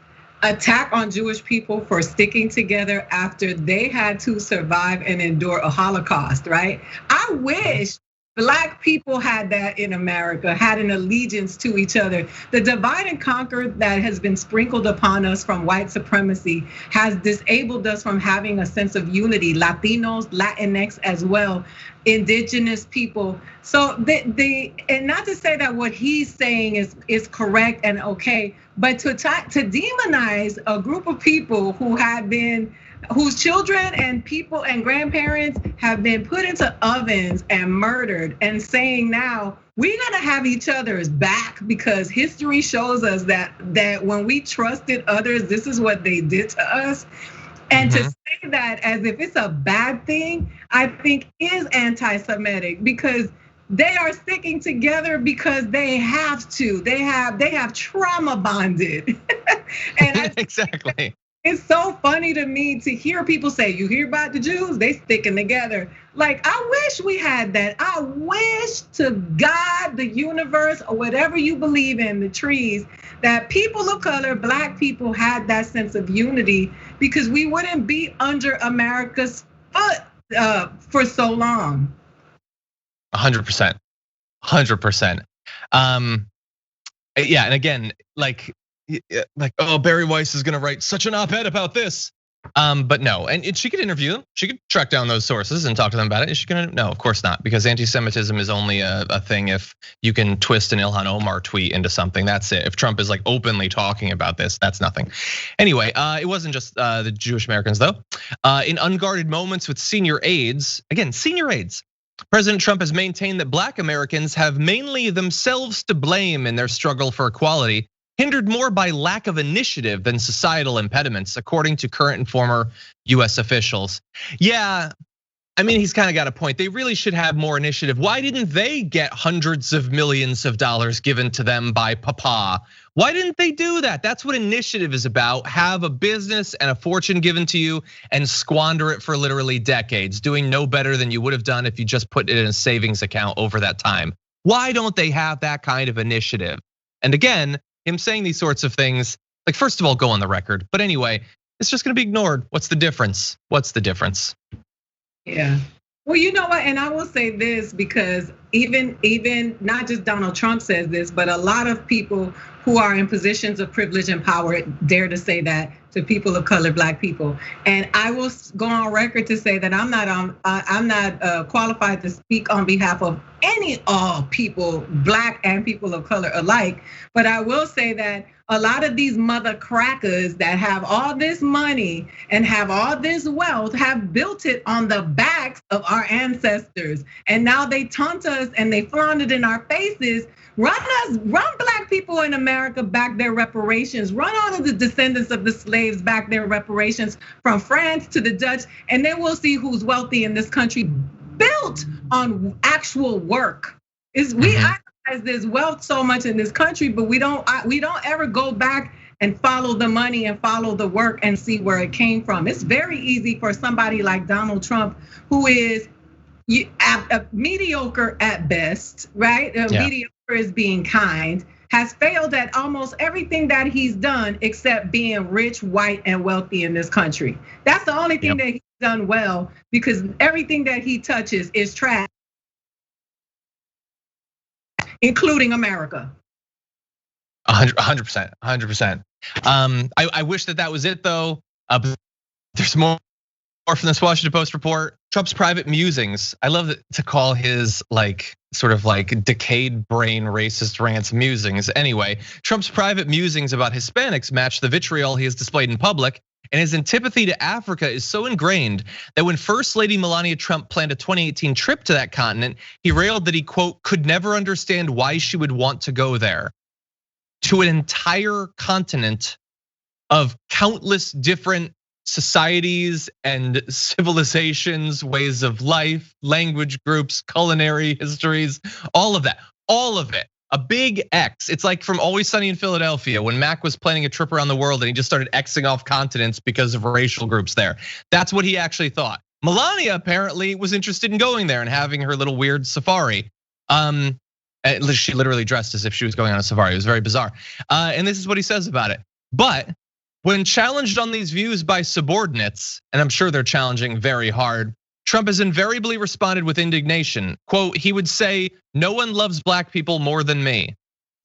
attack on Jewish people for sticking together after they had to survive and endure a Holocaust, right? I wish Black people had that in America, had an allegiance to each other. The divide and conquer that has been sprinkled upon us from white supremacy has disabled us from having a sense of unity. Latinos, Latinx as well, indigenous people. So and not to say that what he's saying is correct and okay, but to demonize a group of people whose children and people and grandparents have been put into ovens and murdered, and saying now we gotta have each other's back because history shows us that when we trusted others, this is what they did to us. And to say that as if it's a bad thing, I think is anti-Semitic, because they are sticking together because they have to. They have trauma bonded. And exactly. It's so funny to me to hear people say, you hear about the Jews, they sticking together. Like, I wish we had that. I wish to God, the universe, or whatever you believe in, the trees, that people of color, Black people had that sense of unity, because we wouldn't be under America's foot for so long. 100%, 100%. Yeah, and again, like, oh, Barry Weiss is gonna write such an op-ed about this. But no, and she could interview them. She could track down those sources and talk to them about it. Is she gonna? No, of course not, because anti-Semitism is only a thing if you can twist an Ilhan Omar tweet into something. That's it. If Trump is like openly talking about this, that's nothing. Anyway, it wasn't just the Jewish Americans though. In unguarded moments with senior aides, again, senior aides, President Trump has maintained that Black Americans have mainly themselves to blame in their struggle for equality, hindered more by lack of initiative than societal impediments, according to current and former US officials. Yeah, I mean, he's kind of got a point. They really should have more initiative. Why didn't they get hundreds of millions of dollars given to them by Papa? Why didn't they do that? That's what initiative is about. Have a business and a fortune given to you and squander it for literally decades, doing no better than you would have done if you just put it in a savings account over that time. Why don't they have that kind of initiative? And again, him saying these sorts of things, like, first of all, go on the record. But anyway, it's just gonna be ignored. What's the difference? What's the difference? Yeah. Well, you know what? And I will say this, because even not just Donald Trump says this, but a lot of people who are in positions of privilege and power dare to say that to people of color, Black people. And I will go on record to say that I'm not qualified to speak on behalf of all people, Black and people of color alike. But I will say that a lot of these mother crackers that have all this money and have all this wealth have built it on the backs of our ancestors. And now they taunt us and they flaunt it in our faces. Run Black people in America back their reparations. Run all of the descendants of the slaves back their reparations from France to the Dutch. And then we'll see who's wealthy in this country, built on actual work. there's wealth so much in this country, but we don't ever go back and follow the money and follow the work and see where it came from. It's very easy for somebody like Donald Trump, who is mediocre at best, right? Mediocre is being kind, has failed at almost everything that he's done except being rich, white, and wealthy in this country. That's the only thing that he's done well, because everything that he touches is trash, including America. 100%, 100%. I wish that was it though. There's more from this Washington Post report. Trump's private musings. I love to call his sort of decayed brain racist rants musings. Anyway, Trump's private musings about Hispanics match the vitriol he has displayed in public. And his antipathy to Africa is so ingrained that when First Lady Melania Trump planned a 2018 trip to that continent, he railed that he, quote, could never understand why she would want to go there. To an entire continent of countless different societies and civilizations, ways of life, language groups, culinary histories, all of that, all of it. A big X. It's like from Always Sunny in Philadelphia when Mac was planning a trip around the world and he just started Xing off continents because of racial groups there. That's what he actually thought. Melania apparently was interested in going there and having her little weird safari. She literally dressed as if she was going on a safari. It was very bizarre. And this is what he says about it. But when challenged on these views by subordinates, and I'm sure they're challenging very hard, Trump has invariably responded with indignation. Quote, he would say, no one loves black people more than me.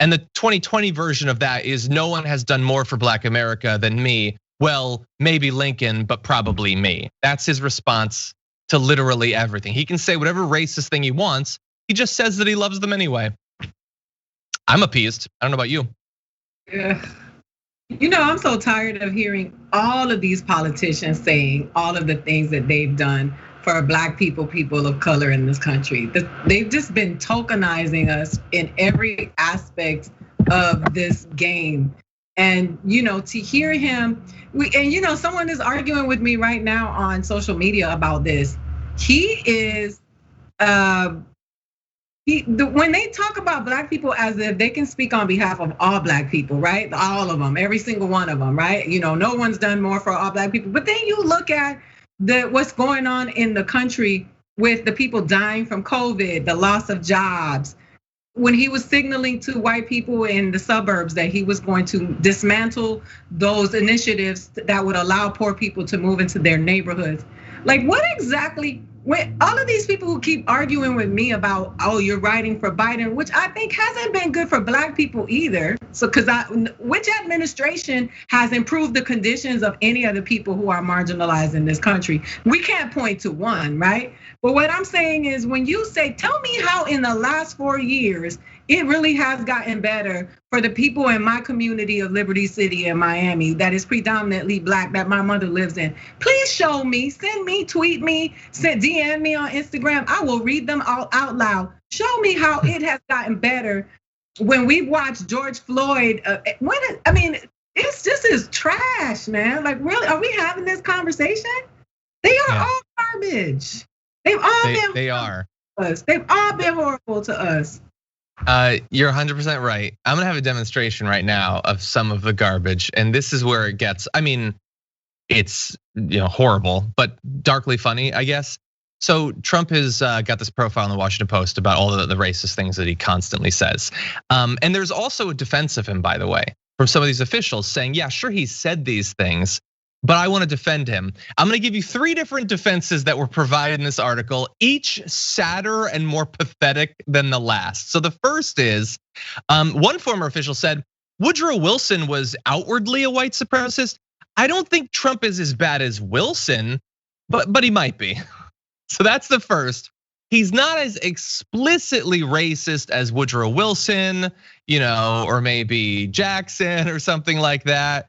And the 2020 version of that is no one has done more for black America than me. Well, maybe Lincoln, but probably me. That's his response to literally everything. He can say whatever racist thing he wants. He just says that he loves them anyway. I'm appeased. I don't know about you. Yeah. I'm so tired of hearing all of these politicians saying all of the things that they've done for black people, people of color in this country. They've just been tokenizing us in every aspect of this game. And to hear him, someone is arguing with me right now on social media about this. He is, when they talk about black people as if they can speak on behalf of all black people, right? All of them, every single one of them, right? No one's done more for all black people. But then you look at what's going on in the country with the people dying from COVID, the loss of jobs. When he was signaling to white people in the suburbs that he was going to dismantle those initiatives that would allow poor people to move into their neighborhoods. What exactly, when all of these people who keep arguing with me about, oh, you're writing for Biden, which I think hasn't been good for black people either. So, which administration has improved the conditions of any of the people who are marginalized in this country? We can't point to one, right? But what I'm saying is when you say, tell me how in the last 4 years, it really has gotten better for the people in my community of Liberty City in Miami that is predominantly black, that my mother lives in. Please show me, send me, tweet me, DM me on Instagram. I will read them all out loud. Show me how it has gotten better when we watched George Floyd. It's just is trash, man. Really, are we having this conversation? They are all garbage. They've all been. They are. They've all been horrible to us. You're 100% right. I'm gonna have a demonstration right now of some of the garbage, and this is where it gets. It's horrible, but darkly funny, I guess. So Trump has got this profile in the Washington Post about all the racist things that he constantly says, and there's also a defense of him, by the way, from some of these officials saying, yeah, sure, he said these things, but I want to defend him. I'm gonna give you 3 different defenses that were provided in this article, each sadder and more pathetic than the last. So the first is, one former official said, Woodrow Wilson was outwardly a white supremacist. I don't think Trump is as bad as Wilson, but he might be. So that's the first. He's not as explicitly racist as Woodrow Wilson, or maybe Jackson or something like that.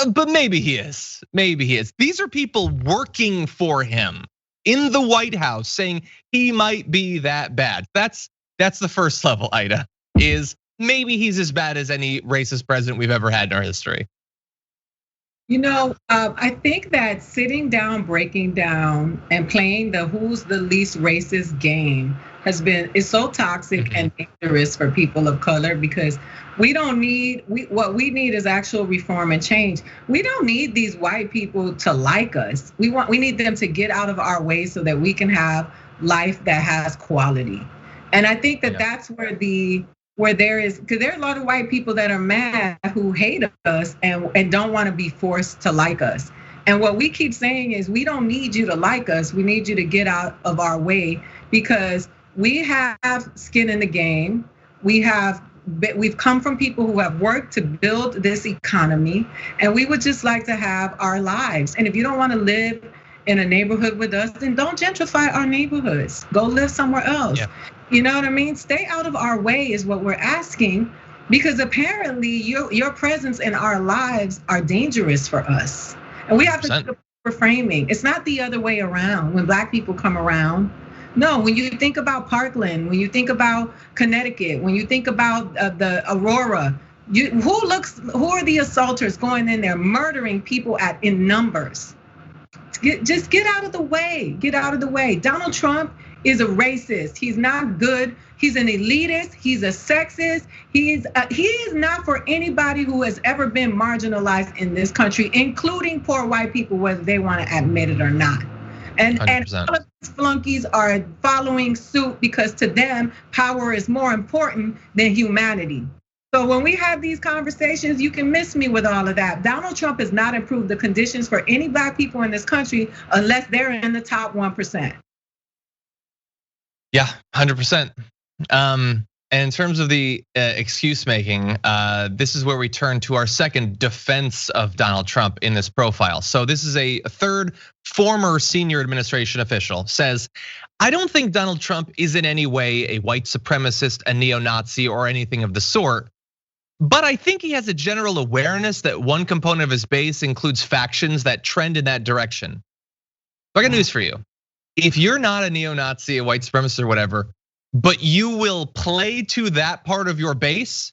But maybe he is, These are people working for him in the White House saying he might be that bad. That's the first level, Aida, is maybe he's as bad as any racist president we've ever had in our history. I think that sitting down, breaking down, and playing the who's the least racist game is so toxic and dangerous for people of color, because what we need is actual reform and change. We don't need these white people to like us. We need them to get out of our way so that we can have life that has quality. And I think that that's where there is, because there are a lot of white people that are mad who hate us and don't want to be forced to like us. And what we keep saying is, we don't need you to like us. We need you to get out of our way, because we have skin in the game. We've come from people who have worked to build this economy, and we would just like to have our lives. And if you don't want to live in a neighborhood with us, then don't gentrify our neighborhoods. Go live somewhere else. Yeah. You know what I mean? Stay out of our way is what we're asking, because apparently your presence in our lives are dangerous for us. And we have to do the framing. It's not the other way around when Black people come around. No, when you think about Parkland, when you think about Connecticut, when you think about the Aurora, who are the assaulters going in there murdering people in numbers? Just get out of the way. Get out of the way. Donald Trump is a racist. He's not good. He's an elitist. He's a sexist. He is not for anybody who has ever been marginalized in this country, including poor white people, whether they want to admit it or not. And all of these flunkies are following suit because to them, power is more important than humanity. So when we have these conversations, you can miss me with all of that. Donald Trump has not improved the conditions for any Black people in this country unless they're in the top 1%. Yeah, 100%. And in terms of the excuse making, this is where we turn to our second defense of Donald Trump in this profile. So this is a third former senior administration official, says, I don't think Donald Trump is in any way a white supremacist, a neo-Nazi, or anything of the sort. But I think he has a general awareness that one component of his base includes factions that trend in that direction. So I got news for you. If you're not a neo-Nazi, a white supremacist, or whatever, but you will play to that part of your base,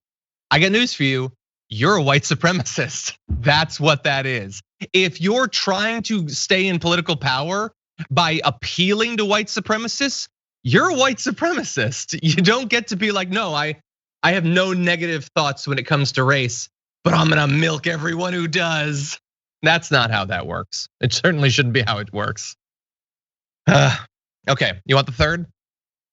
I got news for you. You're a white supremacist. That's what that is. If you're trying to stay in political power by appealing to white supremacists, you're a white supremacist. You don't get to be like, no, I have no negative thoughts when it comes to race, but I'm gonna milk everyone who does. That's not how that works. It certainly shouldn't be how it works. Okay, you want the third?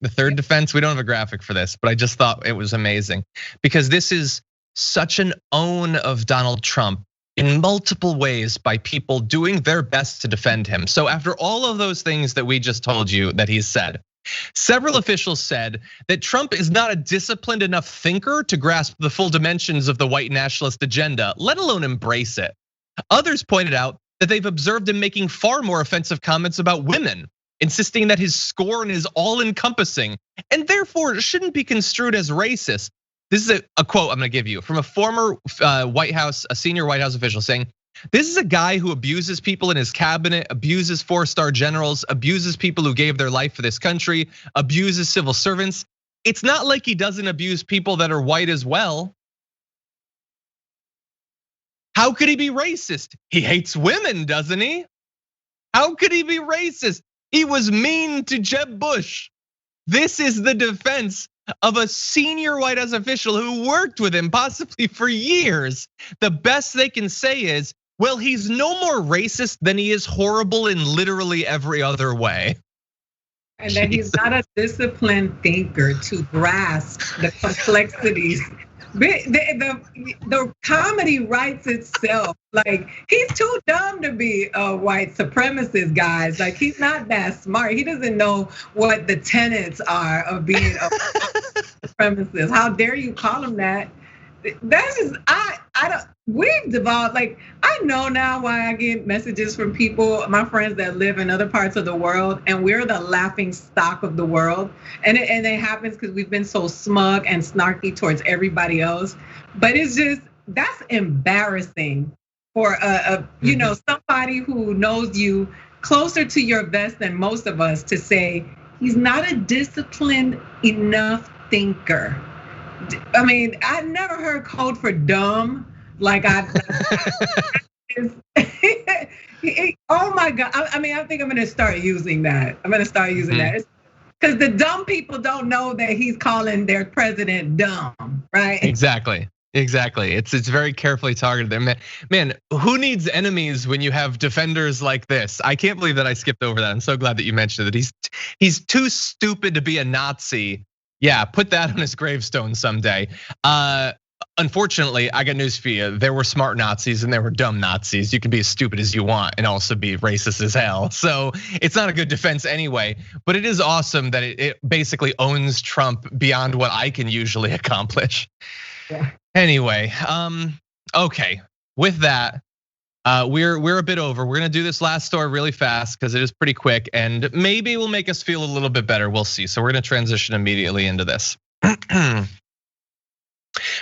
The third defense, we don't have a graphic for this, but I just thought it was amazing because this is such an own of Donald Trump in multiple ways by people doing their best to defend him. So after all of those things that we just told you that he's said, several officials said that Trump is not a disciplined enough thinker to grasp the full dimensions of the white nationalist agenda, let alone embrace it. Others pointed out that they've observed him making far more offensive comments about women, insisting that his scorn is all-encompassing and therefore shouldn't be construed as racist. This is a quote I'm gonna give you from a former a senior White House official saying, this is a guy who abuses people in his cabinet, abuses 4-star generals, abuses people who gave their life for this country, abuses civil servants. It's not like he doesn't abuse people that are white as well. How could he be racist? He hates women, doesn't he? How could he be racist? He was mean to Jeb Bush. This is the defense of a senior White House official who worked with him possibly for years. The best they can say is, well, he's no more racist than he is horrible in literally every other way. And that he's not a disciplined thinker to grasp the complexities. The comedy writes itself. Like, he's too dumb to be a white supremacist, guys. Like, he's not that smart. He doesn't know what the tenets are of being a supremacist. How dare you call him that? That's just, I don't, we've devolved, like, I know now why I get messages from people, my friends that live in other parts of the world, and we're the laughing stock of the world. And it happens because we've been so smug and snarky towards everybody else. But it's just, that's embarrassing for somebody who knows you closer to your vest than most of us to say, he's not a disciplined enough thinker. I mean, I never heard code for dumb like oh my God. I mean, I think I'm gonna start using that. I'm gonna start using that. Because the dumb people don't know that he's calling their president dumb, right? Exactly. It's very carefully targeted there. Man, who needs enemies when you have defenders like this? I can't believe that I skipped over that. I'm so glad that you mentioned it. He's too stupid to be a Nazi. Yeah, put that on his gravestone someday. Unfortunately, I got news for you. There were smart Nazis and there were dumb Nazis. You can be as stupid as you want and also be racist as hell. So it's not a good defense anyway, but it is awesome that it basically owns Trump beyond what I can usually accomplish. Yeah. Anyway, okay. With that, we're a bit over. We're gonna do this last story really fast because it is pretty quick and maybe will make us feel a little bit better. We'll see. So we're gonna transition immediately into this.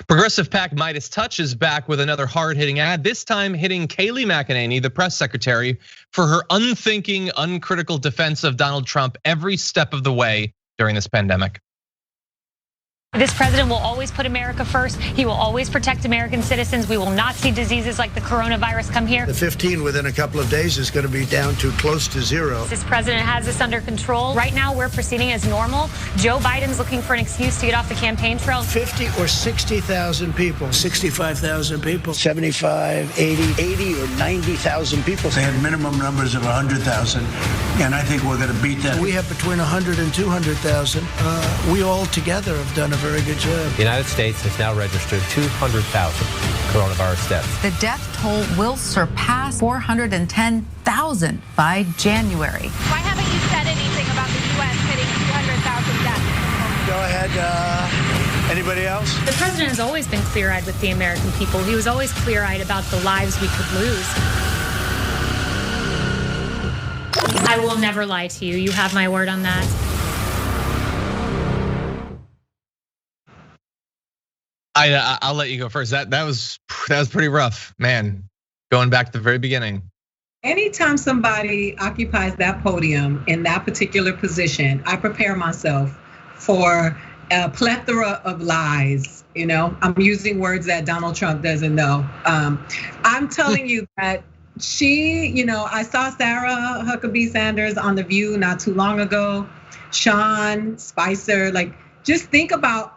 Progressive PAC Meidas Touch is back with another hard-hitting ad, this time hitting Kayleigh McEnany, the press secretary, for her unthinking, uncritical defense of Donald Trump every step of the way during this pandemic. This president will always put America first. He will always protect American citizens. We will not see diseases like the coronavirus come here. The 15 within a couple of days is going to be down to close to zero. This president has this under control. Right now, we're proceeding as normal. Joe Biden's looking for an excuse to get off the campaign trail. 50 or 60,000 people. 65,000 people. 75, 80 or 90,000 people. They had minimum numbers of 100,000. And I think we're going to beat that. We have between 100 and 200,000. We all together have done a very good job. The United States has now registered 200,000 coronavirus deaths. The death toll will surpass 410,000 by January. Why haven't you said anything about the U.S. hitting 200,000 deaths? Go ahead. Anybody else? The president has always been clear-eyed with the American people. He was always clear-eyed about the lives we could lose. I will never lie to you. You have my word on that. I'll let you go first. That was pretty rough, man. Going back to the very beginning. Anytime somebody occupies that podium in that particular position, I prepare myself for a plethora of lies. You know, I'm using words that Donald Trump doesn't know. I'm telling you that I saw Sarah Huckabee Sanders on The View not too long ago. Sean Spicer, just think about,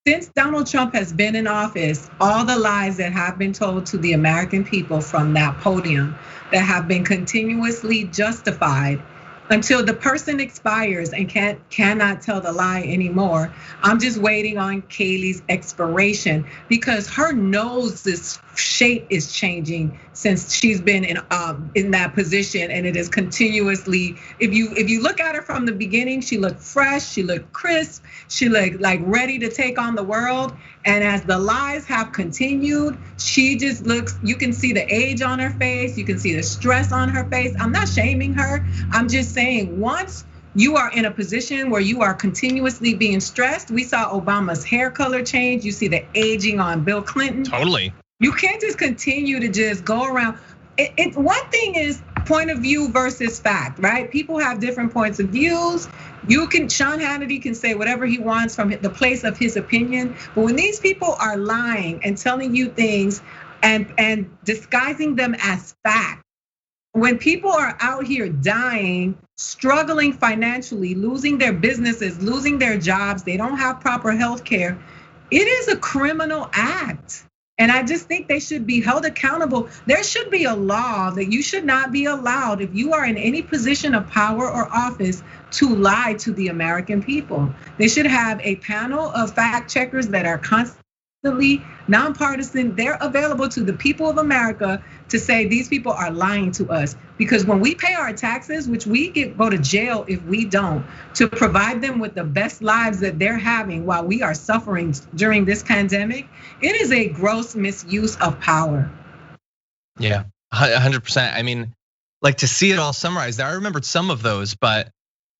since Donald Trump has been in office, all the lies that have been told to the American people from that podium that have been continuously justified until the person expires and cannot tell the lie anymore. I'm just waiting on Kayleigh's expiration because her nose's shape is changing since she's been in that position, and it is continuously. If you look at her from the beginning, she looked fresh, she looked crisp, she looked like ready to take on the world. And as the lies have continued, she just looks. You can see the age on her face, you can see the stress on her face. I'm not shaming her. I'm just saying, once you are in a position where you are continuously being stressed, we saw Obama's hair color change. You see the aging on Bill Clinton. Totally. You can't just continue to just go around. One thing is point of view versus fact, right? People have different points of views. Sean Hannity can say whatever he wants from the place of his opinion. But when these people are lying and telling you things and disguising them as fact, when people are out here dying, struggling financially, losing their businesses, losing their jobs, they don't have proper health care, it is a criminal act. And I just think they should be held accountable. There should be a law that you should not be allowed, if you are in any position of power or office, to lie to the American people. They should have a panel of fact checkers that are constantly nonpartisan. They're available to the people of America to say these people are lying to us. Because when we pay our taxes, which we go to jail if we don't, to provide them with the best lives that they're having while we are suffering during this pandemic, it is a gross misuse of power. Yeah, 100%. I mean, to see it all summarized there, I remembered some of those, but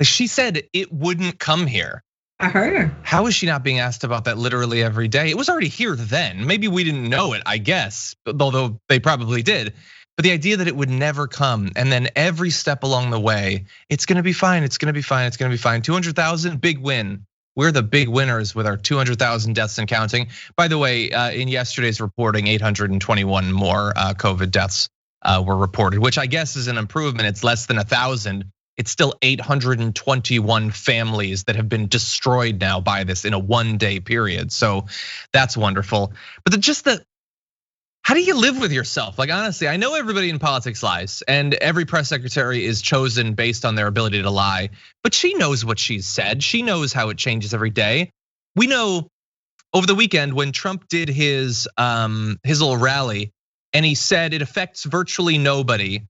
she said it wouldn't come here. I heard her. How is she not being asked about that literally every day? It was already here then. Maybe we didn't know it, I guess, although they probably did. But the idea that it would never come, and then every step along the way, it's gonna be fine, it's gonna be fine, it's gonna be fine. 200,000, big win. We're the big winners with our 200,000 deaths and counting. By the way, in yesterday's reporting, 821 more COVID deaths were reported, which I guess is an improvement. It's less than 1,000 it's still 821 families that have been destroyed now by this in a 1-day period. So that's wonderful. But how do you live with yourself? Like, honestly, I know everybody in politics lies, and every press secretary is chosen based on their ability to lie, but she knows what she's said. She knows how it changes every day. We know over the weekend when Trump did his little rally and he said it affects virtually nobody.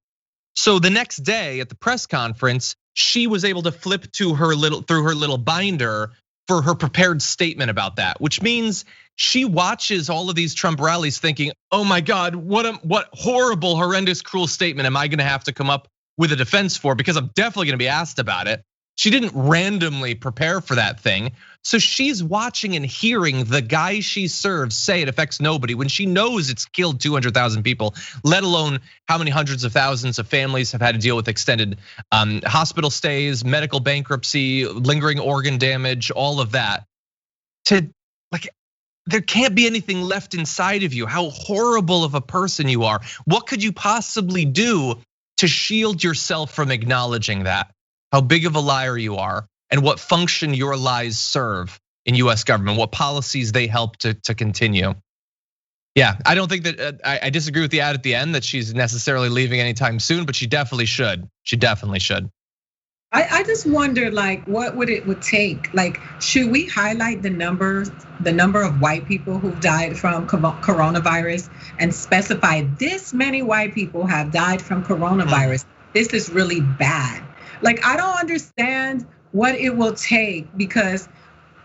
So the next day at the press conference, she was able to flip to through her little binder for her prepared statement about that, which means she watches all of these Trump rallies thinking, oh my God, what horrible, horrendous, cruel statement am I gonna have to come up with a defense for, because I'm definitely gonna be asked about it. She didn't randomly prepare for that thing. So she's watching and hearing the guy she serves say it affects nobody when she knows it's killed 200,000 people, let alone how many hundreds of thousands of families have had to deal with extended hospital stays, medical bankruptcy, lingering organ damage, all of that. There can't be anything left inside of you. How horrible of a person you are. What could you possibly do to shield yourself from acknowledging that? How big of a liar you are, and what function your lies serve in US government, what policies they help to continue. Yeah, I don't think that, I disagree with the ad at the end that she's necessarily leaving anytime soon, but she definitely should. She definitely should. I just wonder, like, what would take? Like, should we highlight the number of white people who've died from coronavirus and specify this many white people have died from coronavirus? This is really bad. Like, I don't understand what it will take, because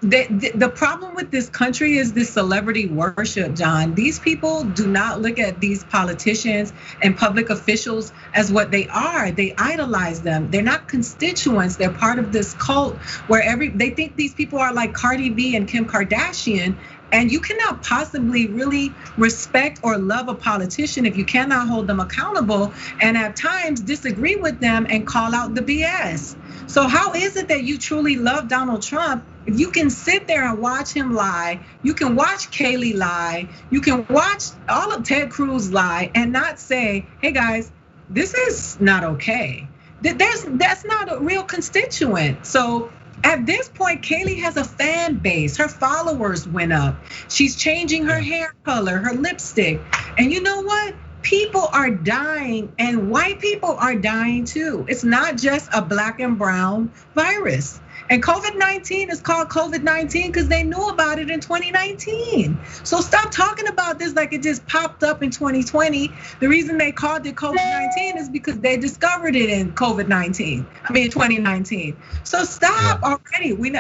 the problem with this country is this celebrity worship, John. These people do not look at these politicians and public officials as what they are. They idolize them. They're not constituents. They're part of this cult where they think these people are like Cardi B and Kim Kardashian. And you cannot possibly really respect or love a politician if you cannot hold them accountable and at times disagree with them and call out the BS. So how is it that you truly love Donald Trump if you can sit there and watch him lie, you can watch Kayleigh lie, you can watch all of Ted Cruz lie and not say, hey guys, this is not okay. That's not a real constituent. So at this point, Kayleigh has a fan base. Her followers went up. She's changing her hair color, her lipstick. And you know what? People are dying, and white people are dying too. It's not just a black and brown virus. And COVID-19 is called COVID-19 because they knew about it in 2019. So stop talking about this like it just popped up in 2020. The reason they called it COVID-19 is because they discovered it in 2019. So stop already. We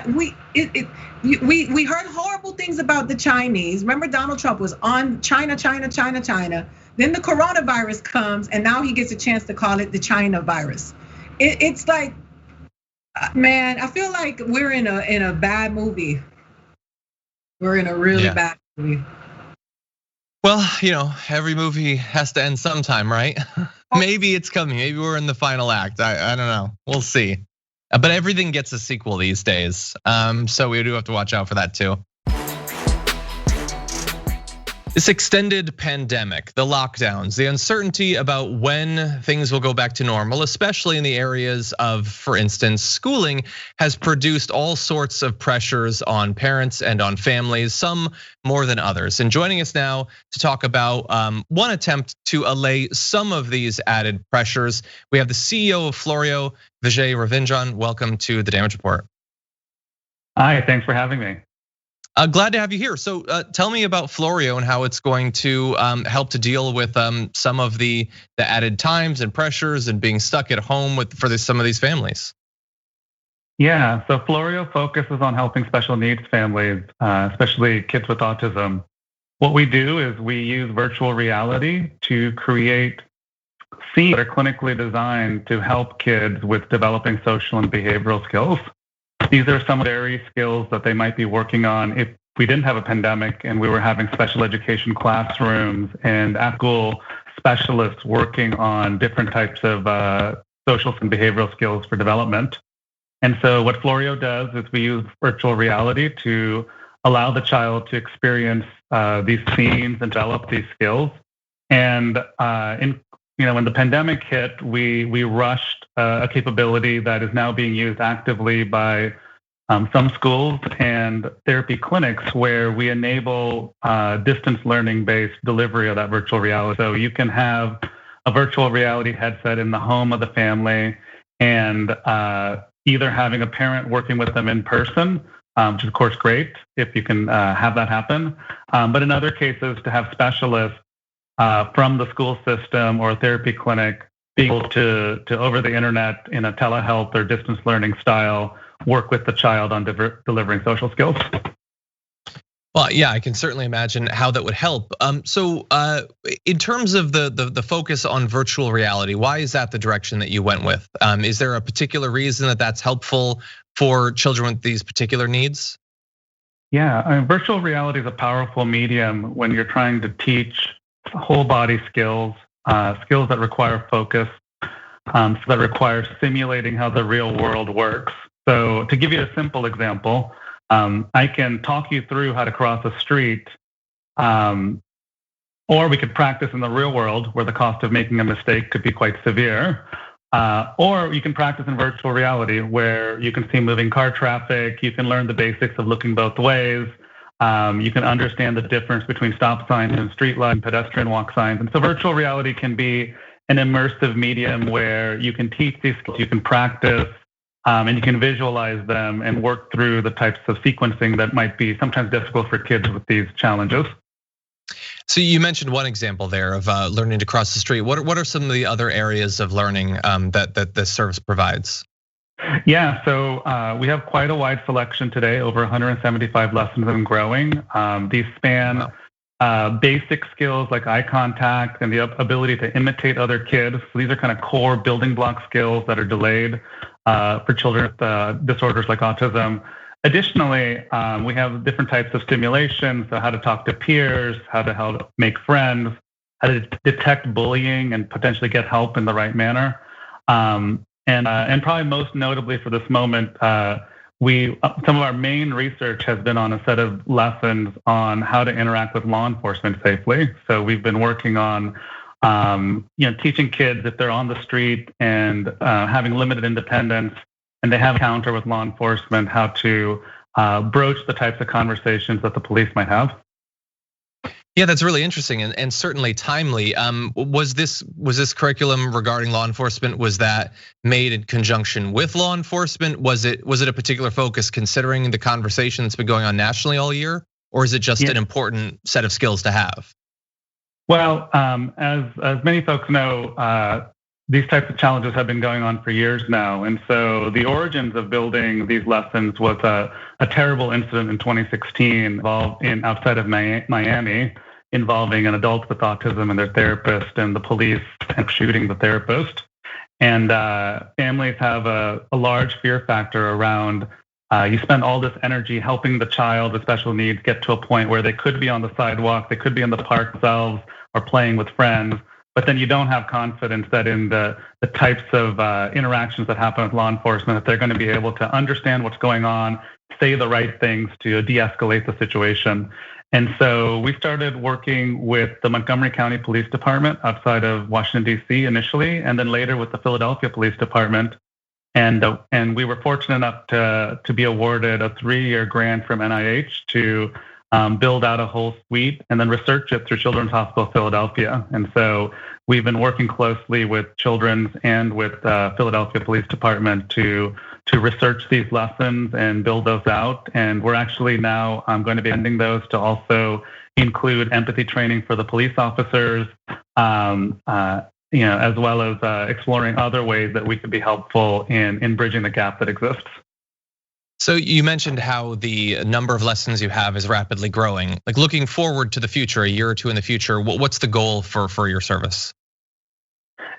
heard horrible things about the Chinese. Remember, Donald Trump was on China. Then the coronavirus comes, and now he gets a chance to call it the China virus. It's like, man, I feel like we're in a bad movie. We're in a really bad movie. Well, every movie has to end sometime, right? Maybe it's coming. Maybe we're in the final act. I don't know. We'll see. But everything gets a sequel these days. So we do have to watch out for that too. This extended pandemic, the lockdowns, the uncertainty about when things will go back to normal, especially in the areas of, for instance, schooling, has produced all sorts of pressures on parents and on families, some more than others. And joining us now to talk about one attempt to allay some of these added pressures, we have the CEO of Floreo, Vijay Ravindran. Welcome to the Damage Report. Hi, thanks for having me. Glad to have you here. So tell me about Floreo and how it's going to help to deal with some of the added times and pressures and being stuck at home for some of these families. Yeah, so Floreo focuses on helping special needs families, especially kids with autism. What we do is we use virtual reality to create scenes that are clinically designed to help kids with developing social and behavioral skills. These are some very skills that they might be working on if we didn't have a pandemic and we were having special education classrooms and at-school specialists working on different types of social and behavioral skills for development. And so what Floreo does is we use virtual reality to allow the child to experience these scenes and develop these skills. And when the pandemic hit, we rushed a capability that is now being used actively by some schools and therapy clinics where we enable distance learning-based delivery of that virtual reality. So you can have a virtual reality headset in the home of the family and either having a parent working with them in person, which is of course great if you can have that happen. But in other cases, to have specialists from the school system or a therapy clinic be able to over the internet in a telehealth or distance learning style work with the child on delivering social skills. Well, yeah, I can certainly imagine how that would help. So in terms of the focus on virtual reality, why is that the direction that you went with? Is there a particular reason that that's helpful for children with these particular needs? Yeah, virtual reality is a powerful medium when you're trying to teach whole body skills, skills that require focus, that require simulating how the real world works. So to give you a simple example, I can talk you through how to cross a street, or we could practice in the real world where the cost of making a mistake could be quite severe. Or you can practice in virtual reality where you can see moving car traffic, you can learn the basics of looking both ways, you can understand the difference between stop signs and street lights and pedestrian walk signs. And so virtual reality can be an immersive medium where you can teach these skills, you can practice, and you can visualize them and work through the types of sequencing that might be sometimes difficult for kids with these challenges. So you mentioned one example there of learning to cross the street. What are some of the other areas of learning that this service provides? Yeah, so we have quite a wide selection today, over 175 lessons and growing. These span basic skills like eye contact and the ability to imitate other kids. So these are kind of core building block skills that are delayed for children with disorders like autism. Additionally, we have different types of stimulation, so how to talk to peers, how to help make friends, how to detect bullying and potentially get help in the right manner. And probably most notably for this moment, some of our main research has been on a set of lessons on how to interact with law enforcement safely. So we've been working on teaching kids if they're on the street and having limited independence and they have an encounter with law enforcement, how to broach the types of conversations that the police might have. Yeah, that's really interesting and certainly timely. Was this curriculum regarding law enforcement, was that made in conjunction with law enforcement? Was it a particular focus considering the conversation that's been going on nationally all year? Or is it just an important set of skills to have? Well, as many folks know, these types of challenges have been going on for years now. And so the origins of building these lessons was a terrible incident in 2016 outside of Miami involving an adult with autism and their therapist and the police shooting the therapist. And families have a large fear factor around you spend all this energy helping the child with special needs get to a point where they could be on the sidewalk, they could be in the park themselves or playing with friends, but then you don't have confidence that in the types of interactions that happen with law enforcement, that they're going to be able to understand what's going on, say the right things to de-escalate the situation. And so we started working with the Montgomery County Police Department outside of Washington, D.C. initially, and then later with the Philadelphia Police Department. And we were fortunate enough to be awarded a 3-year grant from NIH to build out a whole suite and then research it through Children's Hospital Philadelphia. And so we've been working closely with Children's and with Philadelphia Police Department to research these lessons and build those out. And we're actually now going to be ending those to also include empathy training for the police officers, as well as exploring other ways that we could be helpful in bridging the gap that exists. So you mentioned how the number of lessons you have is rapidly growing. Like looking forward to the future, a year or two in the future, what's the goal for your service?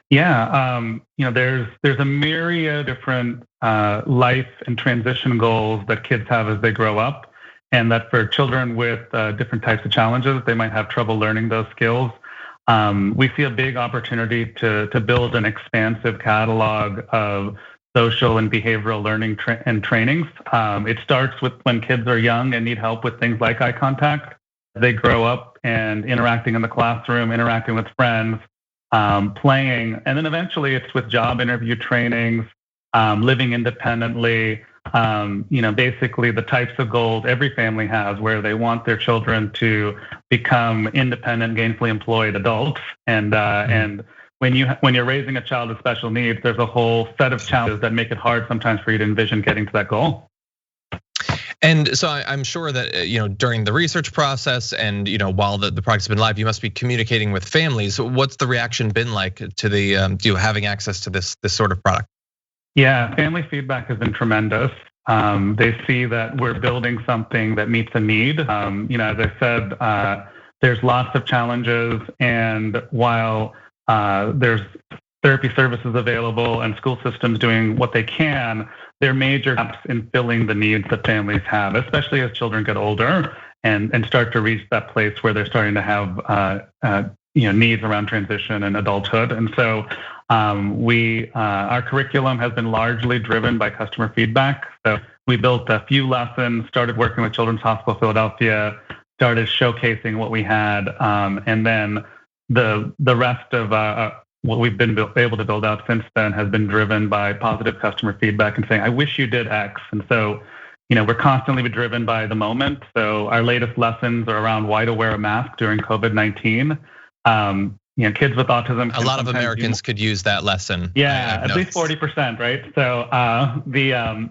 Yeah, there's a myriad of different life and transition goals that kids have as they grow up, and that for children with different types of challenges, they might have trouble learning those skills. We see a big opportunity to build an expansive catalog of social and behavioral learning and trainings. It starts with when kids are young and need help with things like eye contact. They grow up and interacting in the classroom, interacting with friends. playing. And then eventually it's with job interview trainings, living independently, basically the types of goals every family has where they want their children to become independent, gainfully employed adults. And when you're raising a child with special needs, there's a whole set of challenges that make it hard sometimes for you to envision getting to that goal. And so I'm sure that, during the research process and, while the product's been live, you must be communicating with families. What's the reaction been like to the having access to this sort of product? Yeah, family feedback has been tremendous. They see that we're building something that meets a need. As I said, there's lots of challenges, and while there's therapy services available and school systems doing what they can, there are major gaps in filling the needs that families have, especially as children get older and start to reach that place where they're starting to have needs around transition and adulthood. And so our curriculum has been largely driven by customer feedback. So we built a few lessons, started working with Children's Hospital Philadelphia, started showcasing what we had, and then the rest of what we've been able to build out since then has been driven by positive customer feedback and saying, I wish you did X. And so, we're constantly driven by the moment. So our latest lessons are around why to wear a mask during COVID-19. Kids with autism. A lot of Americans could use that lesson. Yeah, at least 40%, right? So the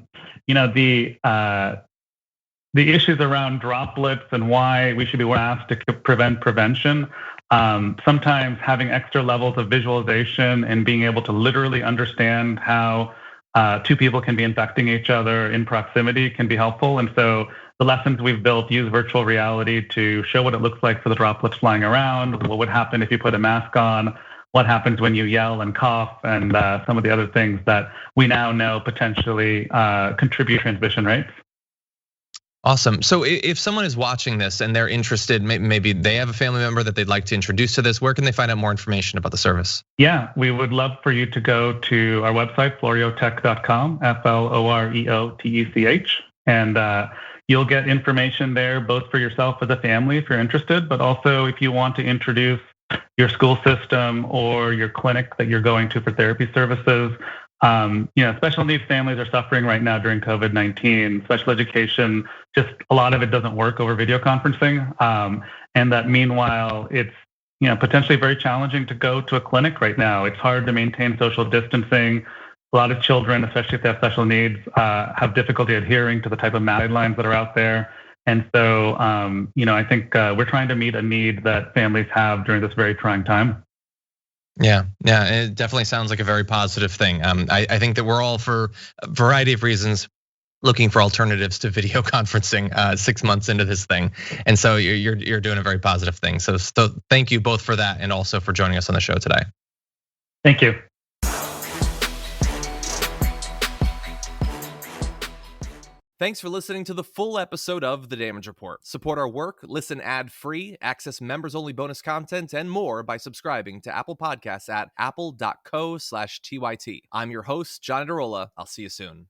issues around droplets and why we should be wearing masks to prevent prevention. Sometimes having extra levels of visualization and being able to literally understand how two people can be infecting each other in proximity can be helpful. And so the lessons we've built use virtual reality to show what it looks like for the droplets flying around, what would happen if you put a mask on, what happens when you yell and cough, and some of the other things that we now know potentially contribute to transmission rates. Awesome. So if someone is watching this and they're interested, maybe they have a family member that they'd like to introduce to this, where can they find out more information about the service? Yeah, we would love for you to go to our website, floreotech.com, FLOREOTECH, and you'll get information there both for yourself as a family if you're interested, but also if you want to introduce your school system or your clinic that you're going to for therapy services. Special needs families are suffering right now during COVID-19. Special education, just a lot of it doesn't work over video conferencing. And that meanwhile, it's potentially very challenging to go to a clinic right now. It's hard to maintain social distancing. A lot of children, especially if they have special needs, have difficulty adhering to the type of guidelines that are out there. And so, I think we're trying to meet a need that families have during this very trying time. Yeah, it definitely sounds like a very positive thing. I think that we're all, for a variety of reasons, looking for alternatives to video conferencing 6 months into this thing. And so you're doing a very positive thing. So thank you both for that and also for joining us on the show today. Thank you. Thanks for listening to the full episode of The Damage Report. Support our work, listen ad-free, access members-only bonus content, and more by subscribing to Apple Podcasts at apple.co/TYT. I'm your host, John Adarola. I'll see you soon.